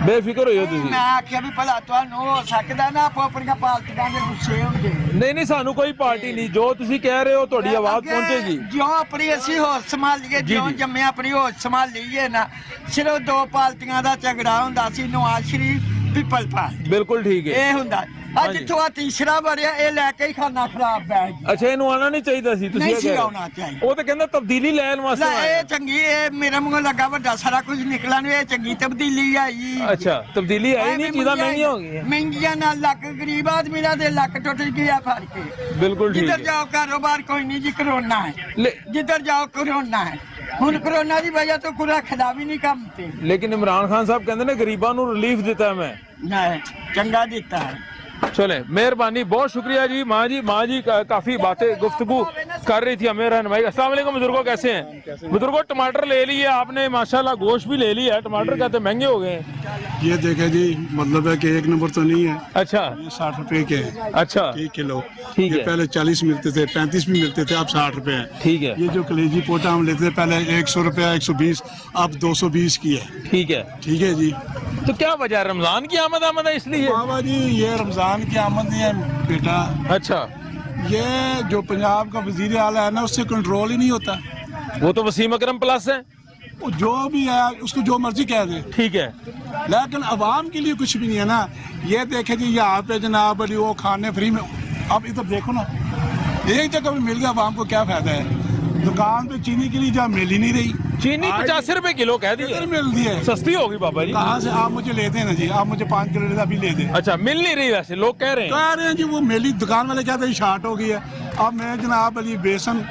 बेफिक्र होइਓ ਤੁਸੀਂ। ਮੈਂ ਆਖਿਆ ਵੀ ਭਲਾ ਤੁਹਾਨੂੰ ਹੋ ਸਕਦਾ ਨਾ ਆਪੋ ਆਪਣੀਆਂ ਪਾਰਟੀਆਂ ਦੇ ਗੁੱਸੇ ਹੁੰਦੇ। नहीं ਸਾਨੂੰ ਕੋਈ ਪਾਰਟੀ ਨਹੀਂ, ਜੋ ਤੁਸੀਂ ਕਹਿ ਰਹੇ ਹੋ ਤੁਹਾਡੀ ਆਵਾਜ਼ ਪਹੁੰਚੇਗੀ। ਜਿਉਂ ਆਪਣੀ ਅਸੀਂ ਹੋਸ਼ ਸੰਭਾਲੀਏ, ਜਿਉਂ ਜੰਮੇ ਆਪਣੀ ਹੋਸ਼ ਸੰਭਾਲੀਏ ਨਾ। ਸਿਰਫ ਦੋ ਪਾਰਟੀਆਂ ਦਾ ਝਗੜਾ ਹੁੰਦਾ ਸੀ, ਨਵਾਜ਼ ਸ਼ਰੀਫ ਪੀਪਲ ਪਾਰਟੀ। ਬਿਲਕੁਲ ਠੀਕ ਹੈ। ਇਹ ਹੁੰਦਾ ਅੱਜ ਜਿੱਥੋਂ ਆ ਤੀਸਰਾ ਵੜਿਆ, ਇਹ ਲੈ ਕੇ ਹੀ ਖਾਨਾ ਖਰਾਬ ਪੈ ਗਿਆ। ਅੱਛਾ, ਇਹਨੂੰ ਆਉਣਾ ਨਹੀਂ ਚਾਹੀਦਾ ਸੀ, ਤੁਸੀਂ ਨਹੀਂ ਇਹ ਸੀ ਕਹਿ ਰਹੇ ਹੋ। ਆਉਣਾ ਚਾਹੀਦਾ। ਉਹ ਤਾਂ ਕਹਿੰਦਾ ਤਬਦੀਲੀ ਲੈਣ ਵਾਸਤੇ ਲੈ ਆਇਆ। ਇਹ ਚੰਗੀ, ਇਹ ਮੇਰੇ ਮੂੰਹੋਂ ਲੱਗਾ ਵੱਡਾ ਸਾਰਾ ਕੁਝ ਨਿਕਲਣ ਨੂੰ, ਇਹ ਚੰਗੀ ਤਬਦੀਲੀ ਆਈ। ਅੱਛਾ, ਤਬਦੀਲੀ ਆਈ ਨਹੀਂ, ਚੀਜ਼ਾਂ ਮਹਿੰਗੀਆਂ ਹੋ ਗਈਆਂ। ਮਹਿੰਗੀਆਂ ਨਾਲ ਲੱਕ ਗਰੀਬ ਆਦਮੀ ਦਾ ਤੇ ਲੱਕ ਟੁੱਟ ਗਿਆ ਫੜ ਕੇ। ਬਿਲकुल ठीक ਜਿੱਧਰ है। ਜਾਓ ਕਾਰੋਬਾਰ ਕੋਈ ਨਹੀਂ ਜੀ, ਕਰੋਨਾ ਹੈ। ले- ਜਿੱਧਰ ਜਾਓ ਕਰੋਨਾ ਹੈ। ਹੁਣ ਕਰੋਨਾ ਦੀ ਵਜ੍ਹਾ ਤੋਂ ਕੋਈ ਰੱਖਦਾ ਵੀ ਨਹੀਂ ਕੰਮ ਤੇ। लेकिन इमरान खान साहब कहते ने गरीबां ਨੂੰ ਰਿਲੀਫ ਦਿੱਤਾ ਮੈਂ। ਨਾ ਚੰਗਾ ਦਿੱਤਾ ਹੈ। चले, मेहरबानी, बहुत शुक्रिया जी। माँ जी काफी बातें गुफ्तगू कर रही थी हमें रहनुमाई। अस्सलाम वालेकुम बुजुर्गों, कैसे हैं बुजुर्गों? टमाटर ले लिए आपने माशाल्लाह, गोश्त भी ले लिया, टमाटर कहते महंगे हो गए हैं। ये देखे जी, मतलब है कि एक नंबर तो नहीं है। अच्छा, ये 60 रुपए के हैं। अच्छा, 1 किलो। ठीक ये है। पहले 40 मिलते थे, 35 भी मिलते थे, अब 60 रुपए है। ठीक है, ये जो कलेजी पोटा हम लेते थे पहले 100 रुपया 120, अब 220 की है। ठीक है। ठीक है जी। तो क्या वजह है, रमजान की आमद है इसलिए? बाबा जी ये रमजान की आमद नहीं है बेटा। अच्छा, ये जो पंजाब का वजीर आला है ना, उससे कंट्रोल ही नहीं होता। वो तो वसीम अकरम प्लस है, वो जो भी है उसको जो मर्जी कह दे, ठीक है, लेकिन अवाम के लिए कुछ भी नहीं है ना। ये देखे जी, यहाँ पे जनाब अली वो खाने फ्री में, अब इधर देखो ना, एक जगह पे मिल गया, अवाम को क्या फायदा है? दुकान पे चीनी के लिए जहाँ मिल ही नहीं रही, चीनी 50 रुपए किलो कह दी किधर मिल दी है? सस्ती होगी बाबा जी। कहाँ से आप मुझे ले दें ना जी, आप मुझे 5 किलो अभी ले दें। अच्छा, मिल नहीं रही, वैसे लोग कह रहे हैं। कह रहे हैं जी, वो मेरी दुकान वाले कहते हैं शार्ट हो गई है। अब मैं जनाब अली बेसन,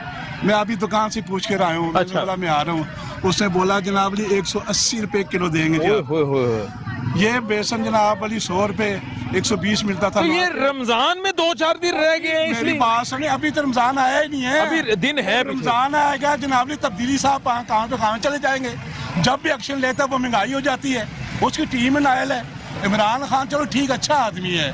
मैं अभी दुकान से पूछ कर आया हूँ। अच्छा। बोला मैं आ रहा हूँ, उसने बोला जनाब अली 180 रुपए किलो देंगे जी आप। ये बेसन जनाब अली 100 रुपए 120 मिलता था। तो ये रमजान में 2-4 दिन रह गए हैं मेरी इसलिए। बात सुनिए, अभी तो रमजान आया ही नहीं है। अभी दिन है, रमजान आएगा जनाब अली, तब्दीली साहब कहाँ पे कहाँ चले जाएंगे? जब भी एक्शन लेता है वो महंगाई हो जाती है। उसकी टीम में नायल है इमरान खान, चलो ठीक, अच्छा आदमी है,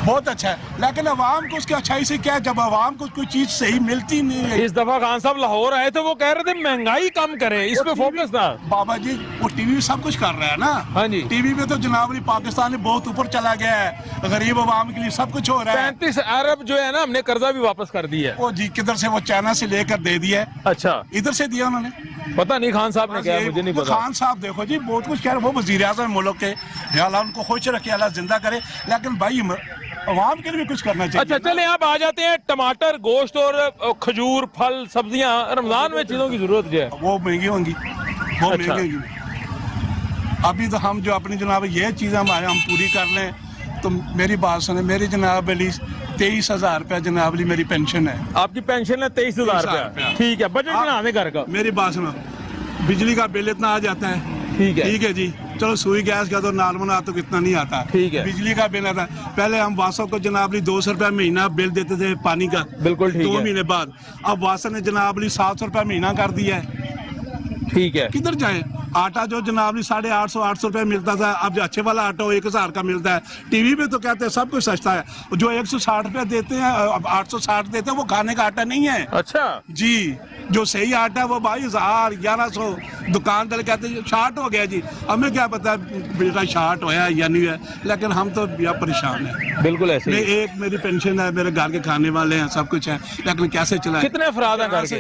बहुत अच्छा है, लेकिन अवाम को उसकी अच्छाई से क्या, जब अवाम को कोई चीज सही मिलती नहीं है। इस दफा खान साहब लाहौर आए थे, वो कह रहे थे महंगाई कम करें, इस पे फोकस था। बाबा जी वो टीवी में सब कुछ कर रहा है ना। हाँ जी, टीवी में तो जनाब अली पाकिस्तान में बहुत ऊपर चला गया है, गरीब अवाम के लिए सब कुछ हो रहा है। 35 अरब जो है ना, हमने कर्जा भी वापस कर दिया है। वो जी किधर से, वो चाइना से लेकर दे दिया है। अच्छा, इधर से दिया उन्होंने, पता नहीं खान साहब ने क्या, मुझे नहीं पता। खान साहब देखो जी बहुत कुछ कह रहे, वो वजीर आज़म मुल्क के, या अल्लाह उनको खुश रखे, अल्लाह जिंदा करे, लेकिन भाई अवाम के लिए भी कुछ करना चाहिए। अच्छा, चले आप आ जाते हैं टमाटर, गोश्त और खजूर, फल, सब्जियां। रमजान में चीजों की जरूरत जो है वो महंगी होंगी, वो अच्छा। महंगी होंगी। अभी तो हम जो अपनी जनाब ये चीज़ें हमारे हम पूरी कर लें, तो मेरी बात सुने, मेरी जनाब अली 23,000 रुपया जनाब अली मेरी पेंशन है। आपकी पेंशन है 23,000 रुपया? ठीक है, बजट बना हमें घर का। मेरी बात सुनो, बिजली का बिल इतना आ जाता है, ठीक है, ठीक है जी, चलो सुई गैस का तो नॉर्मल आता, तो कितना नहीं आता, ठीक है। बिजली का बिल आता है, पहले हम वासो को जनाब अली 200 रुपया महीना बिल देते थे पानी का, बिल्कुल ठीक 2 है। महीने बाद अब वासा ने जनाब अली 700 रुपया महीना कर दिया है। ठीक है, किधर जाए? आटा जो जनाब अली 850 रुपये मिलता था, अब जो अच्छे वाला आटा 1000 का मिलता है। टीवी पे तो कहते हैं सब कुछ सस्ता है, जो 160 रुपया देते हैं, अब 860 देते हैं, वो खाने का आटा नहीं है। अच्छा जी, जो सही आटा है वो 22,000 1100 दुकान वाले कहते हैं शार्ट हो गया जी। हमें क्या पता बेटा शार्ट होया या नहीं है, लेकिन हम तो या परेशान हैं। बिल्कुल ऐसे ही। एक मेरी पेंशन है, मेरे घर के खाने वाले हैं, सब कुछ है, लेकिन कैसे चलाएं? कितने अफराद हैं घर के?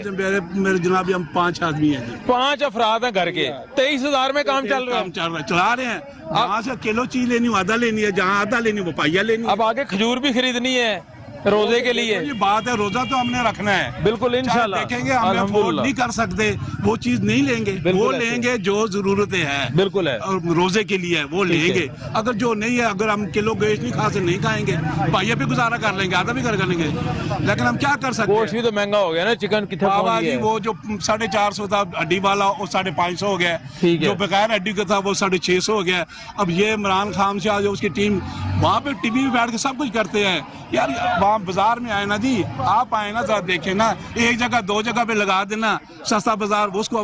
मेरे जनाब हम 5 आदमी हैं जी। 5 अफराद हैं घर के, 23,000 में काम चल रहा है। चला रहे हैं। जहाँ से किलो चीज लेनी आधा लेनी है, जहाँ आधा लेनी वो पाइया लेनी। अब आगे खजूर भी खरीदनी है रोजे के लिए। ये बात है, रोजा तो हमने रखना है, बिल्कुल इंशाल्लाह। देखेंगे, हम अफोर्ड नहीं कर सकते, वो चीज नहीं लेंगे, वो लेंगे जो जरूरतें हैं, बिल्कुल है, और रोजे के लिए है वो लेंगे। अगर जो नहीं है, अगर हम किलो गोश्त नहीं खा सकते, नहीं खाएंगे, पाइया पे गुजारा कर लेंगे, आधा भी कर लेंगे, लेकिन हम क्या कर सकते हैं? गोश्त भी तो महंगा हो गया ना, चिकन कितना बाबा जी वो जो 450 था हड्डी वाला, वो 550 हो गया, जो बगैर हड्डी का था वो 650 हो गया। अब ये इमरान खान से आज उसकी टीम वहाँ पे टीवी में बैठ के सब कुछ करते हैं यार। वहाँ बाजार में आए ना जी, आप आए ना, जरा देखें ना, एक जगह 2 जगह पे लगा देना सस्ता बाजार, उसको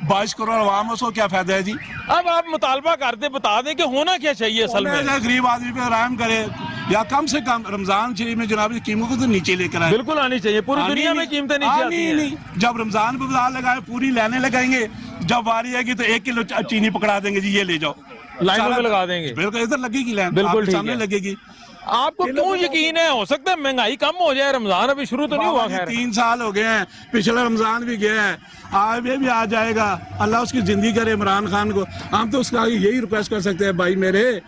22 करोड़ आवाम, उसको क्या फायदा है जी? अब आप मुतालबा करते, बता दें कि होना क्या चाहिए असल में। गरीब आदमी पे आराम करे, या कम से कम रमजान शरीफ में जनाब कीमतों को तो नीचे लेकर आए। बिल्कुल आनी चाहिए, पूरी दुनिया में कीमतें नीचे आती हैं। नहीं, जब रमजान पे बाजार लगाए, पूरी लाइनें लगाएंगे, जब वारी आएगी तो 1 किलो चीनी पकड़ा देंगे जी, ये ले जाओ, लाइनों में लगा देंगे। बिल्कुल इधर लगेगी लाइन, बिल्कुल सामने लगेगी। आपको क्यों यकीन है? हो सकता है महंगाई कम हो जाए, रमजान अभी शुरू तो नहीं हुआ। खैर 3 साल हो गए हैं, पिछला रमजान भी गया है, आगे भी आ जाएगा, अल्लाह उसकी जिंदगी करे इमरान खान को। हम तो उसका यही रिक्वेस्ट कर सकते हैं, भाई मेरे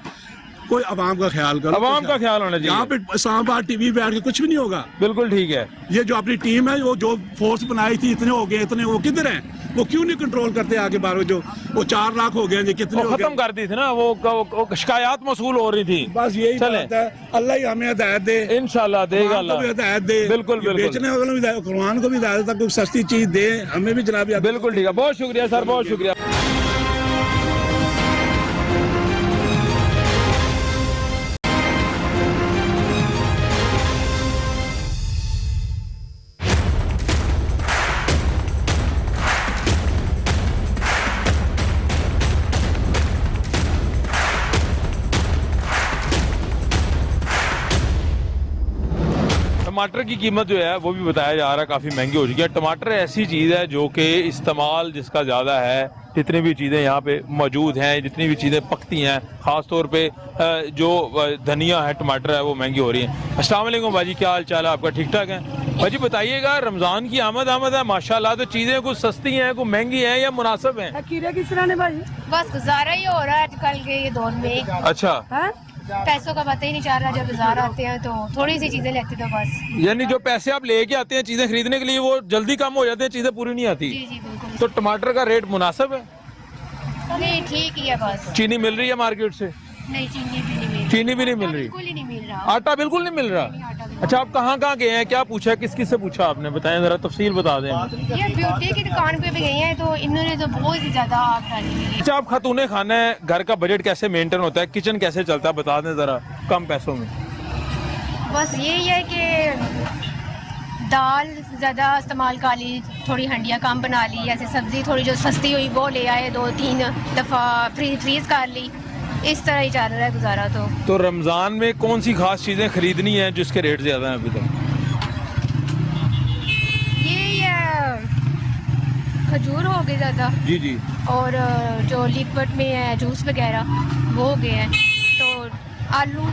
कोई अवाम का ख्याल करो, अवाम का ख्याल होना चाहिए। यहाँ पे इस्लामाबाद टीवी बैठ के कुछ भी नहीं होगा। बिल्कुल ठीक है। ये जो अपनी टीम है, वो जो फोर्स बनाई थी, इतने हो गए, इतने वो किधर हैं? वो क्यों नहीं कंट्रोल करते आगे बार? जो वो 4 लाख हो गए जी, कितने हो गए? खत्म कर दी थी ना वो शिकायत मौसूल हो रही थी। बस यही बात है, अल्लाह ही हमें हिदायत दे, इंशाल्लाह देगा अल्लाह, हिदायत दे। बिल्कुल बिल्कुल, बेचने वालों को भी, कुरान को भी हिदायत तक सस्ती चीज दे, हमें भी जनाब। बिल्कुल ठीक है, बहुत शुक्रिया सर, बहुत शुक्रिया। टमाटर की कीमत जो है वो भी बताया जा रहा है काफ़ी महंगी हो चुकी है। टमाटर ऐसी चीज़ है जो कि इस्तेमाल जिसका ज़्यादा है, जितनी भी चीज़ें यहाँ पे मौजूद हैं, जितनी भी चीज़ें पकती हैं, ख़ास तौर पे जो धनिया है, टमाटर है, वो महंगी हो रही हैं। अस्सलाम वालेकुम बाजी, क्या हाल चाल है आपका? ठीक ठाक है बाजी? बताइएगा, रमज़ान की आमद है माशाल्लाह, तो चीज़ें कुछ सस्ती हैं, कुछ महंगी हैं या मुनासिब हैं? खीरे किस तरह ने भाई? बस गुजारा ही हो रहा है आजकल के ये दौर में। अच्छा, पैसों का पता ही नहीं चल रहा, जब बाजार आते हैं तो थोड़ी सी चीजें लेते तो बस। यानी जो पैसे आप लेके आते हैं चीज़ें खरीदने के लिए वो जल्दी कम हो जाते हैं, चीज़ें पूरी नहीं आती। जी जी बिल्कुल। तो टमाटर का रेट मुनासिब है? नहीं ठीक ही है बस। चीनी मिल रही है मार्केट से? नहीं चीनी भी नहीं मिल चीनी भी नहीं मिल रही, बिल्कुल ही नहीं मिल रहा। आटा बिल्कुल नहीं मिल रहा। अच्छा, आप कहाँ कहाँ गए हैं, क्या पूछा, किस किस से पूछा आपने? बताएं जरा, तफसील बता दें। ये ब्यूटी की दुकान पे भी गई हैं तो इन्होंने तो बहुत ही ज्यादा आग डाली है। अच्छा, आप खातूने खाना है, घर का बजट कैसे मेंटेन होता है, किचन कैसे चलता है, बता दें जरा कम पैसों में। बस यही है कि दाल ज़्यादा इस्तेमाल कर ली, थोड़ी हंडियाँ कम बना ली, ऐसे सब्ज़ी थोड़ी जो सस्ती हुई वो ले आए, 2-3 दफ़ा फ्रीज़ कर ली, इस तरह ही चल रहा है गुजारा। तो रमज़ान में कौन सी खास चीज़ें खरीदनी है जिसके रेट ज़्यादा हैं अभी तक? यही है, खजूर हो गए ज़्यादा, जी जी, और जो लिक्विड में है जूस वगैरह वो हो गए हैं। तो आलू,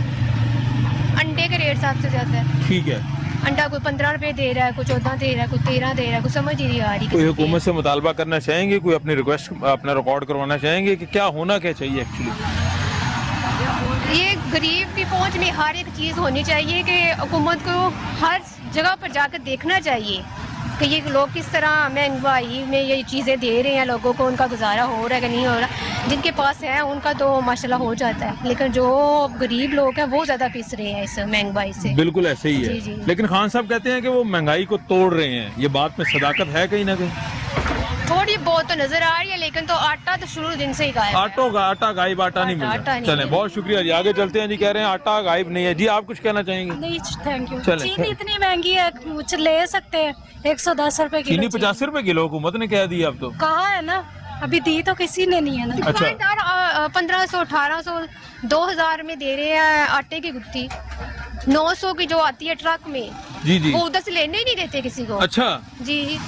अंडे के रेट सबसे ज़्यादा है। ठीक है, अंडा कोई 15 रुपए दे रहा है, कोई 14 दे रहा है, कोई 13 दे रहा है, कुछ समझ ही नहीं आ रही। कोई हुकूमत से मुतालबा करना चाहेंगे, कोई अपनी रिक्वेस्ट अपना रिकॉर्ड करवाना चाहेंगे कि क्या होना क्या चाहिए एक्चुअली? ये गरीब की पहुंच में हर एक चीज़ होनी चाहिए कि हुकूमत को हर जगह पर जाकर देखना चाहिए कि ये लोग किस तरह महंगाई में ये चीज़ें दे रहे हैं लोगों को, उनका गुजारा हो रहा है कि नहीं हो रहा। जिनके पास है उनका तो माशाल्लाह हो जाता है, लेकिन जो गरीब लोग हैं वो ज़्यादा पिस रहे हैं इस महंगाई से। बिल्कुल ऐसे ही है। जी, जी। लेकिन खान साहब कहते हैं कि वो महंगाई को तोड़ रहे हैं, ये बात में सदाकत है कहीं ना कहीं? थोड़ी बहुत तो नजर आ रही है, लेकिन तो आटा तो शुरू दिन से ही गायब है। आटा गायब, आटा नहीं मिल आटा रहा। नहीं चलें, मिल बहुत शुक्रिया जी, आगे चलते हैं जी। कह रहे हैं आटा गायब नहीं है जी, आप कुछ कहना चाहेंगे? नहीं थैंक यू। चलें। चीनी इतनी महंगी है, कुछ ले सकते हैं, 110 रुपए किलो। चीनी 50 रुपए किलो हुकूमत ने कह दी अब तो। कहा है ना, अभी दी तो किसी ने नहीं है ना। अच्छा। दुकानदार 1500, 1800, 2000 में दे रहे हैं आटे की गुत्थी। 900 की जो आती है ट्रक में, जी जी, वो उधर से लेने ही नहीं देते किसी को। अच्छा, जी,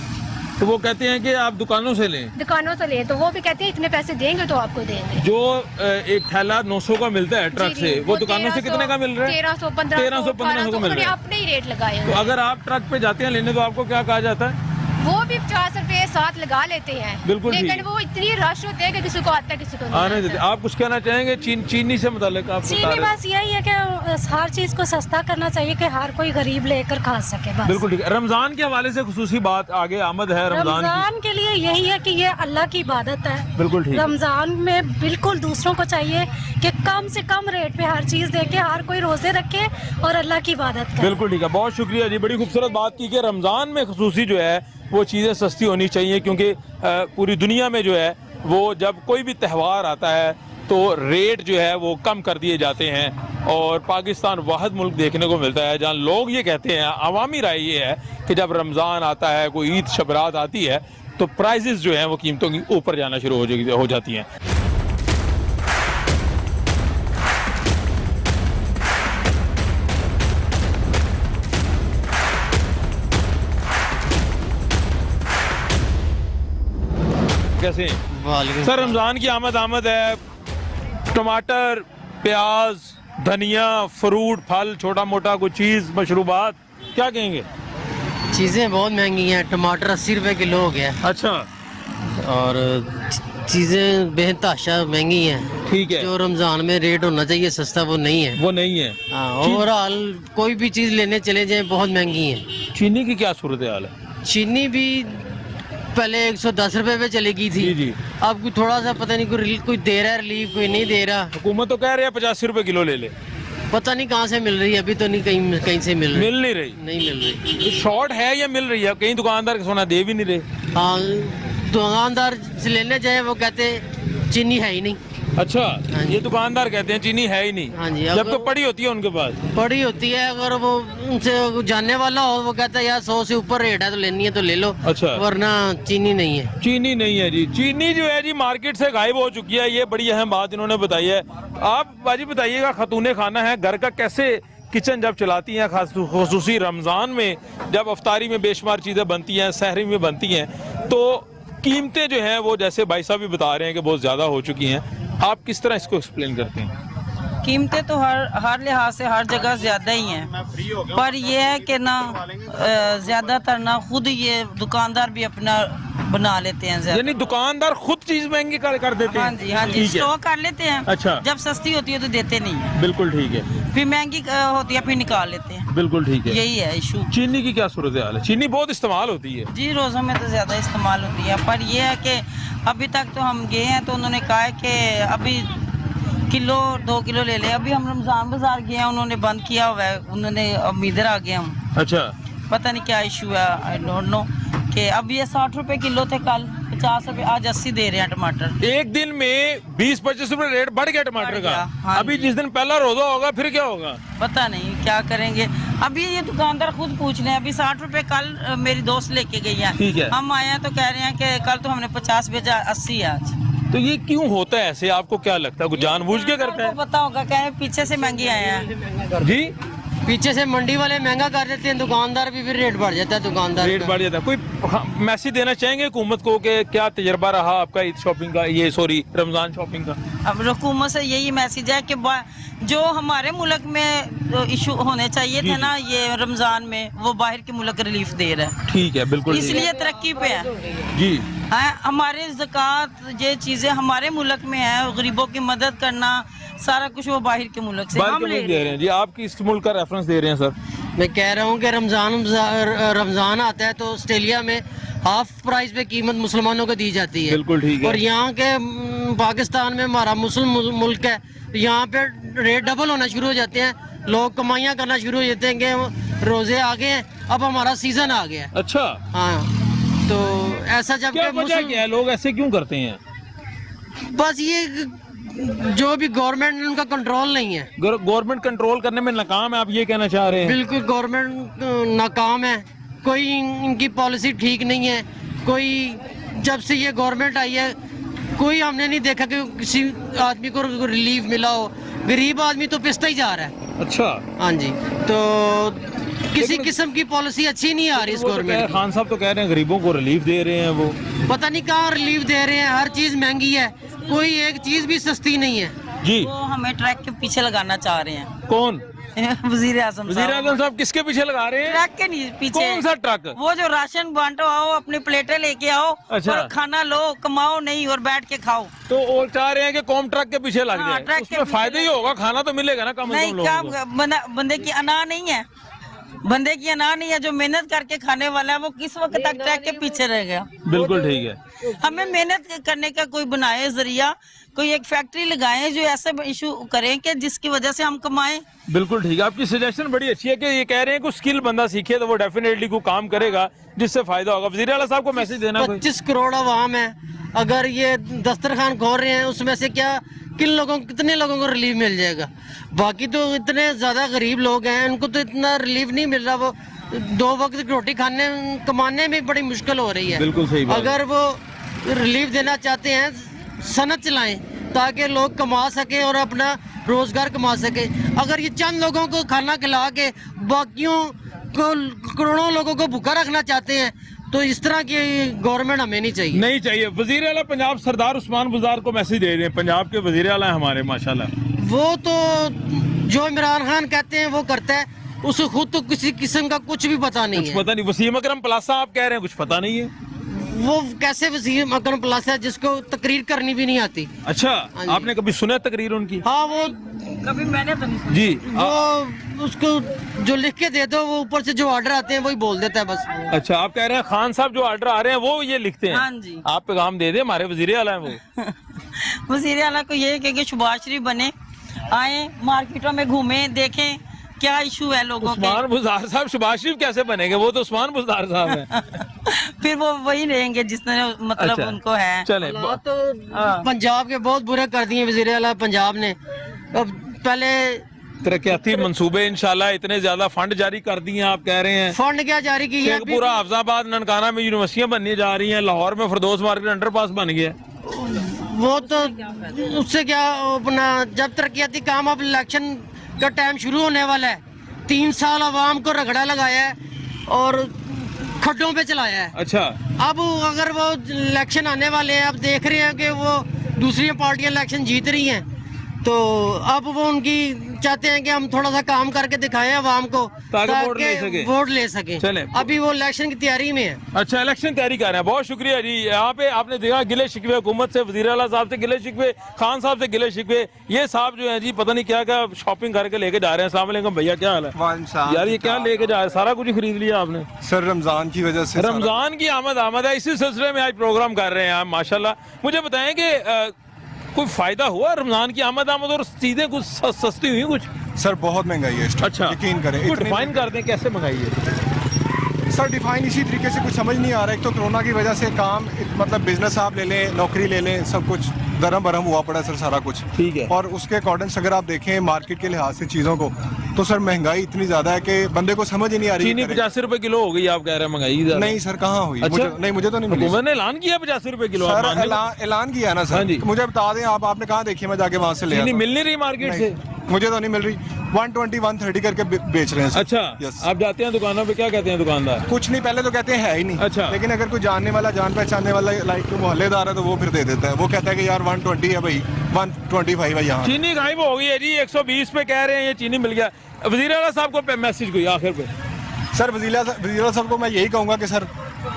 तो वो कहते हैं कि आप दुकानों से लें। दुकानों से ले तो वो भी कहते हैं इतने पैसे देंगे तो आपको देंगे। जो एक थैला 900 का मिलता है ट्रक जी, से, जी, वो दुकानों से कितने का मिल रहा है? 1300, 1500 को मिल रहा है। अपने ही रेट लगाए तो हुए हैं। अगर आप ट्रक पे जाते हैं लेने तो आपको क्या कहा जाता है? वो भी 50 रुपए साथ लगा लेते हैं, बिल्कुल लेकिन ठीक। वो इतनी रश होते हैं कि किसी को आता है किसी को नहीं आने आता। देते। आप कुछ कहना चाहेंगे चीनी से मुतालिक? आप बता चीनी रहे हैं। बस यही है कि हर चीज को सस्ता करना चाहिए कि हर कोई गरीब लेकर खा सके बस। बिल्कुल ठीक है। रमजान के हवाले से खुसूसी बात आगे आमद है रमजान की। रमजान के लिए यही है कि ये अल्लाह की इबादत है। बिल्कुल ठीक है। रमजान में बिल्कुल दूसरों को चाहिए कि कम से कम रेट पे हर चीज दे के हर कोई रोजे रखे और अल्लाह की इबादत करे। बिल्कुल ठीक है, बहुत शुक्रिया जी, बड़ी खूबसूरत बात की कि रमज़ान में खुसूसी जो है वो चीज़ें सस्ती होनी चाहिए, क्योंकि पूरी दुनिया में जो है वो जब कोई भी त्यौहार आता है तो रेट जो है वो कम कर दिए जाते हैं। और पाकिस्तान वाहिद मुल्क देखने को मिलता है जहाँ लोग ये कहते हैं, अवामी राय ये है कि जब रमज़ान आता है, कोई ईद शबरात आती है, तो प्राइजेस जो हैं वो कीमतों की ऊपर जाना शुरू हो जाती हैं। कैसे हैं? सर, रमज़ान की आमद है, टमाटर, प्याज, धनिया, फ्रूट, फल, छोटा मोटा कोई चीज़, मशरूबात, क्या कहेंगे? चीज़ें बहुत महंगी हैं। टमाटर 80 रुपए किलो हो गया। अच्छा, और चीज़ें बेहताशा महंगी हैं। ठीक है। जो रमज़ान में रेट होना चाहिए सस्ता, वो नहीं है। वो नहीं है। हाँ, ओवरऑल कोई भी चीज़ लेने चले जाए बहुत महंगी है। चीनी की क्या सूरत हाल है? चीनी भी पहले 110 रुपए पे चली गई थी। जी जी। अब कोई थोड़ा सा पता नहीं, कोई दे रहा है रिलीफ, कोई नहीं दे रहा। हुकूमत तो कह रही है 85 रुपए किलो ले ले। पता नहीं कहाँ से मिल रही है, अभी तो नहीं कहीं से मिल रही। मिल नहीं रही? नहीं मिल रही। शॉर्ट है या मिल रही है? कहीं दुकानदार के सोना दे भी नहीं रहे। हाँ, दुकानदार से लेने जाए वो कहते चीनी है ही नहीं। अच्छा, हाँ जी। ये दुकानदार कहते हैं चीनी है ही नहीं। हाँ जी। जब तो पड़ी होती है उनके पास। पड़ी होती है, अगर वो उनसे जानने वाला हो, वो कहता है यार 100 से ऊपर रेट है तो लेनी है तो ले लो। अच्छा। वरना चीनी नहीं है। चीनी नहीं है जी। चीनी जो है जी मार्केट से गायब हो चुकी है, ये बड़ी अहम बात इन्होंने बताई है। आप बाजी बताइएगा, खतूने खाना है, घर का कैसे किचन जब चलाती हैं, खास खुसूसी रमज़ान में जब अफ्तारी में बेशुमार चीज़ें बनती हैं, सहरी में बनती हैं, तो कीमतें जो हैं वो जैसे भाई साहब भी बता रहे हैं कि बहुत ज़्यादा हो चुकी हैं। आप किस तरह इसको एक्सप्लेन करते हैं? कीमतें तो हर लिहाज से हर जगह ज़्यादा ही हैं, पर यह है कि ना ज़्यादातर ना खुद ये दुकानदार भी अपना बना लेते हैं ज़्यादा। यानी दुकानदार खुद चीज़ महंगी कर देते हैं? हाँ जी, हाँ जी, स्टॉक कर लेते हैं। अच्छा। जब सस्ती होती है तो देते नहीं है, बिल्कुल ठीक है। फिर महंगी होती है फिर निकाल लेते हैं। बिल्कुल ठीक है, यही है इशू। चीनी की क्या सूरत हाल है? चीनी बहुत इस्तेमाल होती है जी, रोज़ों में तो ज़्यादा इस्तेमाल होती है, पर यह है कि अभी तक तो हम गए हैं तो उन्होंने कहा है कि अभी किलो 2 किलो ले ले। अभी हम रमज़ान बाजार गए हैं, उन्होंने बंद किया हुआ है, उन्होंने अब इधर आ गए हम। अच्छा, पता नहीं क्या इशू है, आई डोंट नो। कि अब ये 60 रुपए किलो थे, कल 50 रुपए, आज 80 दे रहे हैं टमाटर। एक दिन में 20-25 रुपए रेट बढ़ गया टमाटर का। हाँ अभी जिस दिन पहला रोजा होगा फिर क्या होगा पता नहीं क्या करेंगे। अभी ये दुकानदार खुद पूछ रहे हैं, अभी 60 रुपए कल मेरी दोस्त लेके गई ठीक है। है, हम आए हैं तो कह रहे हैं कि कल तो हमने 50 भेजा, 80 है आज। तो ये क्यों होता है ऐसे? आपको क्या लगता है? कुछ जानबूझ के करते हैं? पता होगा, क्या है, पीछे से महंगी आए हैं जी, पीछे से मंडी वाले महंगा कर देते हैं, दुकानदार भी फिर रेट बढ़ जाता है, दुकानदार रेट बढ़ जाता है। कोई मैसेज देना चाहेंगे हुकूमत को कि क्या तजर्बा रहा आपका ईद शॉपिंग का, ये सॉरी रमजान शॉपिंग का? अब हुकूमत से यही मैसेज है कि जो हमारे मुल्क में इशू होने चाहिए थे ना ये रमजान में, वो बाहर के मुल्क रिलीफ दे रहा है। ठीक है, बिल्कुल इसलिए तरक्की पे है जी। हमारे ज़कात ये चीजें हमारे मुल्क में है, गरीबों की मदद करना, सारा कुछ वो बाहर के मुल्क से हम ले दे रहे हैं जी। आप किस मुल्क का रेफरेंस दे रहे हैं सर? मैं कह रहा हूँ कि रमजान आता है तो ऑस्ट्रेलिया में हाफ प्राइस पे कीमत मुसलमानों को दी जाती है। बिल्कुल ठीक है। और यहाँ के पाकिस्तान में हमारा मुस्लिम मुल्क है, यहाँ पे रेट डबल होना शुरू हो जाते हैं, लोग कमाइयाँ करना शुरू हो जाते हैं कि रोजे आ गए हैं, अब हमारा सीजन आ गया। अच्छा, हाँ, तो ऐसा जब क्या वजह क्या है, लोग ऐसे क्यों करते हैं? बस ये जो भी गवर्नमेंट उनका कंट्रोल नहीं है, गवर्नमेंट कंट्रोल करने में नाकाम है, आप ये कहना चाह रहे हैं? बिल्कुल गवर्नमेंट नाकाम है, कोई इनकी पॉलिसी ठीक नहीं है। कोई जब से ये गवर्नमेंट आई है कोई हमने नहीं देखा कि किसी आदमी को रिलीफ मिला हो। गरीब आदमी तो पिसता ही जा रहा है। अच्छा, हाँ जी, तो किसी किस्म की पॉलिसी अच्छी नहीं आ रही इस गवर्नमेंट की। खान साहब तो कह रहे हैं गरीबों को रिलीफ दे रहे हैं, वो पता नहीं कहाँ रिलीफ दे रहे हैं, हर चीज महंगी है, कोई एक चीज भी सस्ती नहीं है जी। वो हमें ट्रैक के पीछे लगाना चाह रहे हैं। कौन? वजीर आजम साहब किसके पीछे लगा रहे हैं? ट्रक के नहीं पीछे। कौन सा ट्रक? वो जो राशन बांटो, आओ अपनी प्लेटें लेके आओ। अच्छा। और खाना लो, कमाओ नहीं और बैठ के खाओ। तो वो चाह रहे हैं कि कौम ट्रक के पीछे लग हाँ, जाए, उसमें फायदा ही होगा, खाना तो मिलेगा ना कम से कम लोगों को। बंदे की अना नहीं है, बंदे की अना नहीं है, जो मेहनत करके खाने वाला है वो किस वक्त तक ट्रक के पीछे रह गया। बिल्कुल ठीक है। हमें मेहनत करने का कोई बनाए जरिया, कोई एक फैक्ट्री लगाएं जो ऐसे इशू करें कि जिसकी वजह से हम कमाएं। बिल्कुल ठीक है, आपकी सजेशन बड़ी अच्छी है कि ये कह रहे हैं कि स्किल बंदा सीखे तो वो डेफिनेटली को काम करेगा जिससे फायदा होगा। वज़ीर आला साहब को मैसेज देना। 25 करोड़ आवाम है, अगर ये दस्तरखान खोल रहे हैं उसमें से क्या कितने लोगों को रिलीफ मिल जाएगा? बाकी तो इतने ज्यादा गरीब लोग हैं, उनको तो इतना रिलीफ नहीं मिल रहा। वो 2 वक्त की रोटी कमाने में बड़ी मुश्किल हो रही है। बिल्कुल सही बात। अगर वो रिलीफ देना चाहते हैं, सनत चलाएं ताकि लोग कमा सके और अपना रोजगार कमा सके। अगर ये चंद लोगों को खाना खिला के बाकियों को करोड़ों लोगों को भूखा रखना चाहते हैं तो इस तरह की गवर्नमेंट हमें नहीं चाहिए। नहीं चाहिए। वजीर आला पंजाब सरदार उस्मान बुज़दार को मैसेज दे रहे हैं, पंजाब के वजीर आला है हमारे माशाल्लाह। वो तो जो इमरान खान कहते हैं वो करता है, उसे खुद तो किसी किस्म का कुछ भी पता नहीं है। पता नहीं। वसीम अकरम प्लासा आप कह रहे हैं कुछ पता नहीं है, वो कैसे वसीम अकरम प्लासा है जिसको तकरीर करनी भी नहीं आती? अच्छा, आपने कभी सुना तकरीर उनकी? हाँ, वो कभी मैंने तो नहीं जी। वो उसको जो लिख के दे दो, वो ऊपर से जो ऑर्डर आते हैं वही बोल देता है बस। अच्छा, आप कह रहे हैं खान साहब जो ऑर्डर आ रहे हैं वो ये लिखते हैं? हाँ जी। आप पैगाम दे दे, हमारे वजीर आला है वो। वजीर आला को ये है कि शहबाज शरीफ बने, आए मार्केटों में घूमे, देखें क्या इशू है लोगों के। उस्मान बुज़दार साहब शहबाज शरीफ कैसे बनेंगे? वो तो उस्मान बुज़दार साहब हैं। फिर वो वही रहेंगे जिसने मतलब अच्छा, उनको है। चले तो पंजाब के बहुत बुरे कर दिए वजीर आला पंजाब ने। अब पहले तरक्याती मंसूबे इंशाल्लाह इतने ज्यादा फंड जारी कर दिए हैं, आप कह रहे हैं। फंड क्या जारी की है? पूरा हाफजाबाद ननकाना में यूनिवर्सिटियां बनने जा रही हैं, लाहौर में फिरदौस मार्केट अंडरपास बन गया। वो तो उससे क्या अपना जब तरक्याती काम, अब इलेक्शन का टाइम शुरू होने वाला है 3 साल अवाम को रगड़ा लगाया है और खड्डों पे चलाया है। अच्छा, अब अगर वो इलेक्शन आने वाले हैं, अब देख रहे हैं कि वो दूसरी पार्टियां इलेक्शन जीत रही हैं, तो अब वो उनकी चाहते हैं कि हम थोड़ा सा काम करके दिखाएं अवाम को ताकि वोट ले सके। चलें। अभी वो इलेक्शन की तैयारी में है। अच्छा, इलेक्शन तैयारी कर रहे हैं। बहुत शुक्रिया जी। यहाँ पे आपने देखा गिले शिकवे हुकूमत से, वज़ीर आला साहब से गिले शिकवे, खान साहब से गिले शिकवे। ये साहब जो है जी पता नहीं क्या क्या शॉपिंग करके लेके जा रहे हैं। अस्सलाम वालेकुम भैया, क्या हाल है यार? ये क्या लेके जा रहे हैं? सारा कुछ ही खरीद लिया आपने? सर रमजान की वजह से, रमजान की आमद है, इसी सिलसिले में आज प्रोग्राम कर रहे हैं आप। माशाल्लाह। मुझे बताएं कि कोई फायदा हुआ रमजान की आमद और चीजें कुछ सस्ती हुई कुछ? सर बहुत महंगाई है इस टाइम। अच्छा, यकीन करें। डिफाइन कर दें कैसे महंगाई है? सर डिफाइन इसी तरीके से कुछ समझ नहीं आ रहा है। एक तो कोरोना की वजह से काम, मतलब बिजनेस आप ले लें, नौकरी ले लें, सब कुछ दरम बरम हुआ पड़ा सर, सारा कुछ। ठीक है। और उसके अकॉर्डिंग अगर आप देखें मार्केट के लिहाज से चीज़ों को, तो सर महंगाई इतनी ज़्यादा है कि बंदे को समझ ही नहीं आ रही। चीनी 85 रुपए किलो हो गई, आप कह रहे हैं महंगाई? नहीं सर, कहाँ हुई? अच्छा? नहीं, मुझे तो नहीं मिली। हुकूमत ने ऐलान किया 85 रुपए किलो। सर ऐलान किया ना सर। मुझे बता दें आपने कहाँ देखी? मैं जाके वहाँ से ले चीनी मिल नहीं रही मार्केट से? मुझे तो नहीं मिल रही। 120 130 करके बेच रहे हैं। अच्छा, आप जाते हैं दुकानों पे, क्या कहते हैं दुकानदार? कुछ नहीं, पहले तो कहते हैं है ही नहीं। अच्छा, लेकिन अगर कोई जानने वाला, जान पहचानने वाला, लाइक मोहल्लेदार है, तो वो फिर दे देता है। वो कहता है कि यार 120 है भाई, 125 है यहाँ। चीनी गायब हो गई है जी, 120 पे कह रहे हैं ये चीनी मिल गया। वज़ीर आला साहब को मैसेज कोई आखिर पे? सर वज़ीर आला साहब को मैं यही कहूँगा कि सर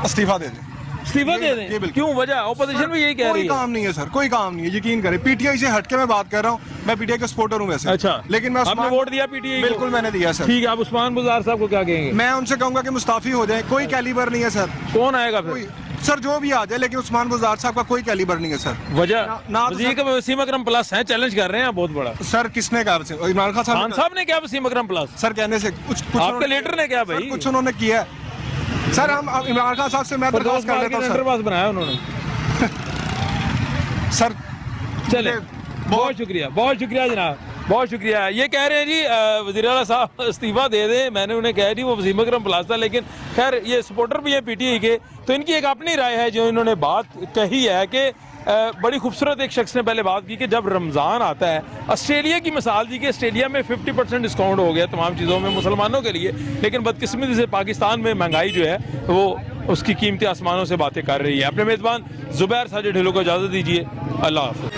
इस्तीफा दे दें। इस्तीफा दे दें? क्यों, वजह? ऑपोजिशन भी यही कह रही है। कोई काम नहीं है सर, कोई काम नहीं है, यकीन करें। पीटीआई से हटके मैं बात कर रहा हूँ। मैं पीटीआई का सपोर्टर हूँ वैसे। अच्छा, लेकिन मैं आपने वोट दिया पीटीआई? बिल्कुल मैंने दिया सर। ठीक है, आप उस्मान बुज़ार साहब को क्या कहेंगे? मैं उनसे कहूँगा कि मुस्ताफी हो जाए। कोई कैलिबर नहीं है सर। कौन आएगा फिर? सर जो भी आ जाए, लेकिन उस्मान बुज़ार साहब का कोई कैलिबर नहीं है सर। वजह? वसीम अकरम प्लस है, चैलेंज कर रहे हैं बहुत बड़ा। सर किसने कहा? इमरान खान साहब ने क्या वसीम अकरम प्लस? सर कहने से कुछ आपके लीडर ने क्या भाई? कुछ उन्होंने किया है सर। हम इमरान खान साहब से मैं दरख्वास्त कर लेता हूं सर। पास बनाया उन्होंने सर। चले, बहुत शुक्रिया, बहुत शुक्रिया जनाब, बहुत शुक्रिया। ये कह रहे हैं जी वज़ीर आला साहब इस्तीफा दे दें। मैंने उन्हें कहा जी वो वसीम अकरम प्लस था, लेकिन खैर ये सपोर्टर भी है पीटीआई के, तो इनकी एक अपनी राय है जो इन्होंने बात कही है कि बड़ी खूबसूरत एक शख्स ने पहले बात की कि जब रमज़ान आता है, ऑस्ट्रेलिया की मिसाल दी कि ऑस्ट्रेलिया में 50% डिस्काउंट हो गया तमाम चीज़ों में मुसलमानों के लिए, लेकिन बदकिस्मती से पाकिस्तान में महंगाई जो है वो उसकी कीमतें आसमानों से बातें कर रही है। अपने मेज़बान ज़ुबैर साजिद ढिल्लों को इजाज़त दीजिए। अल्लाह हाफ़िज़।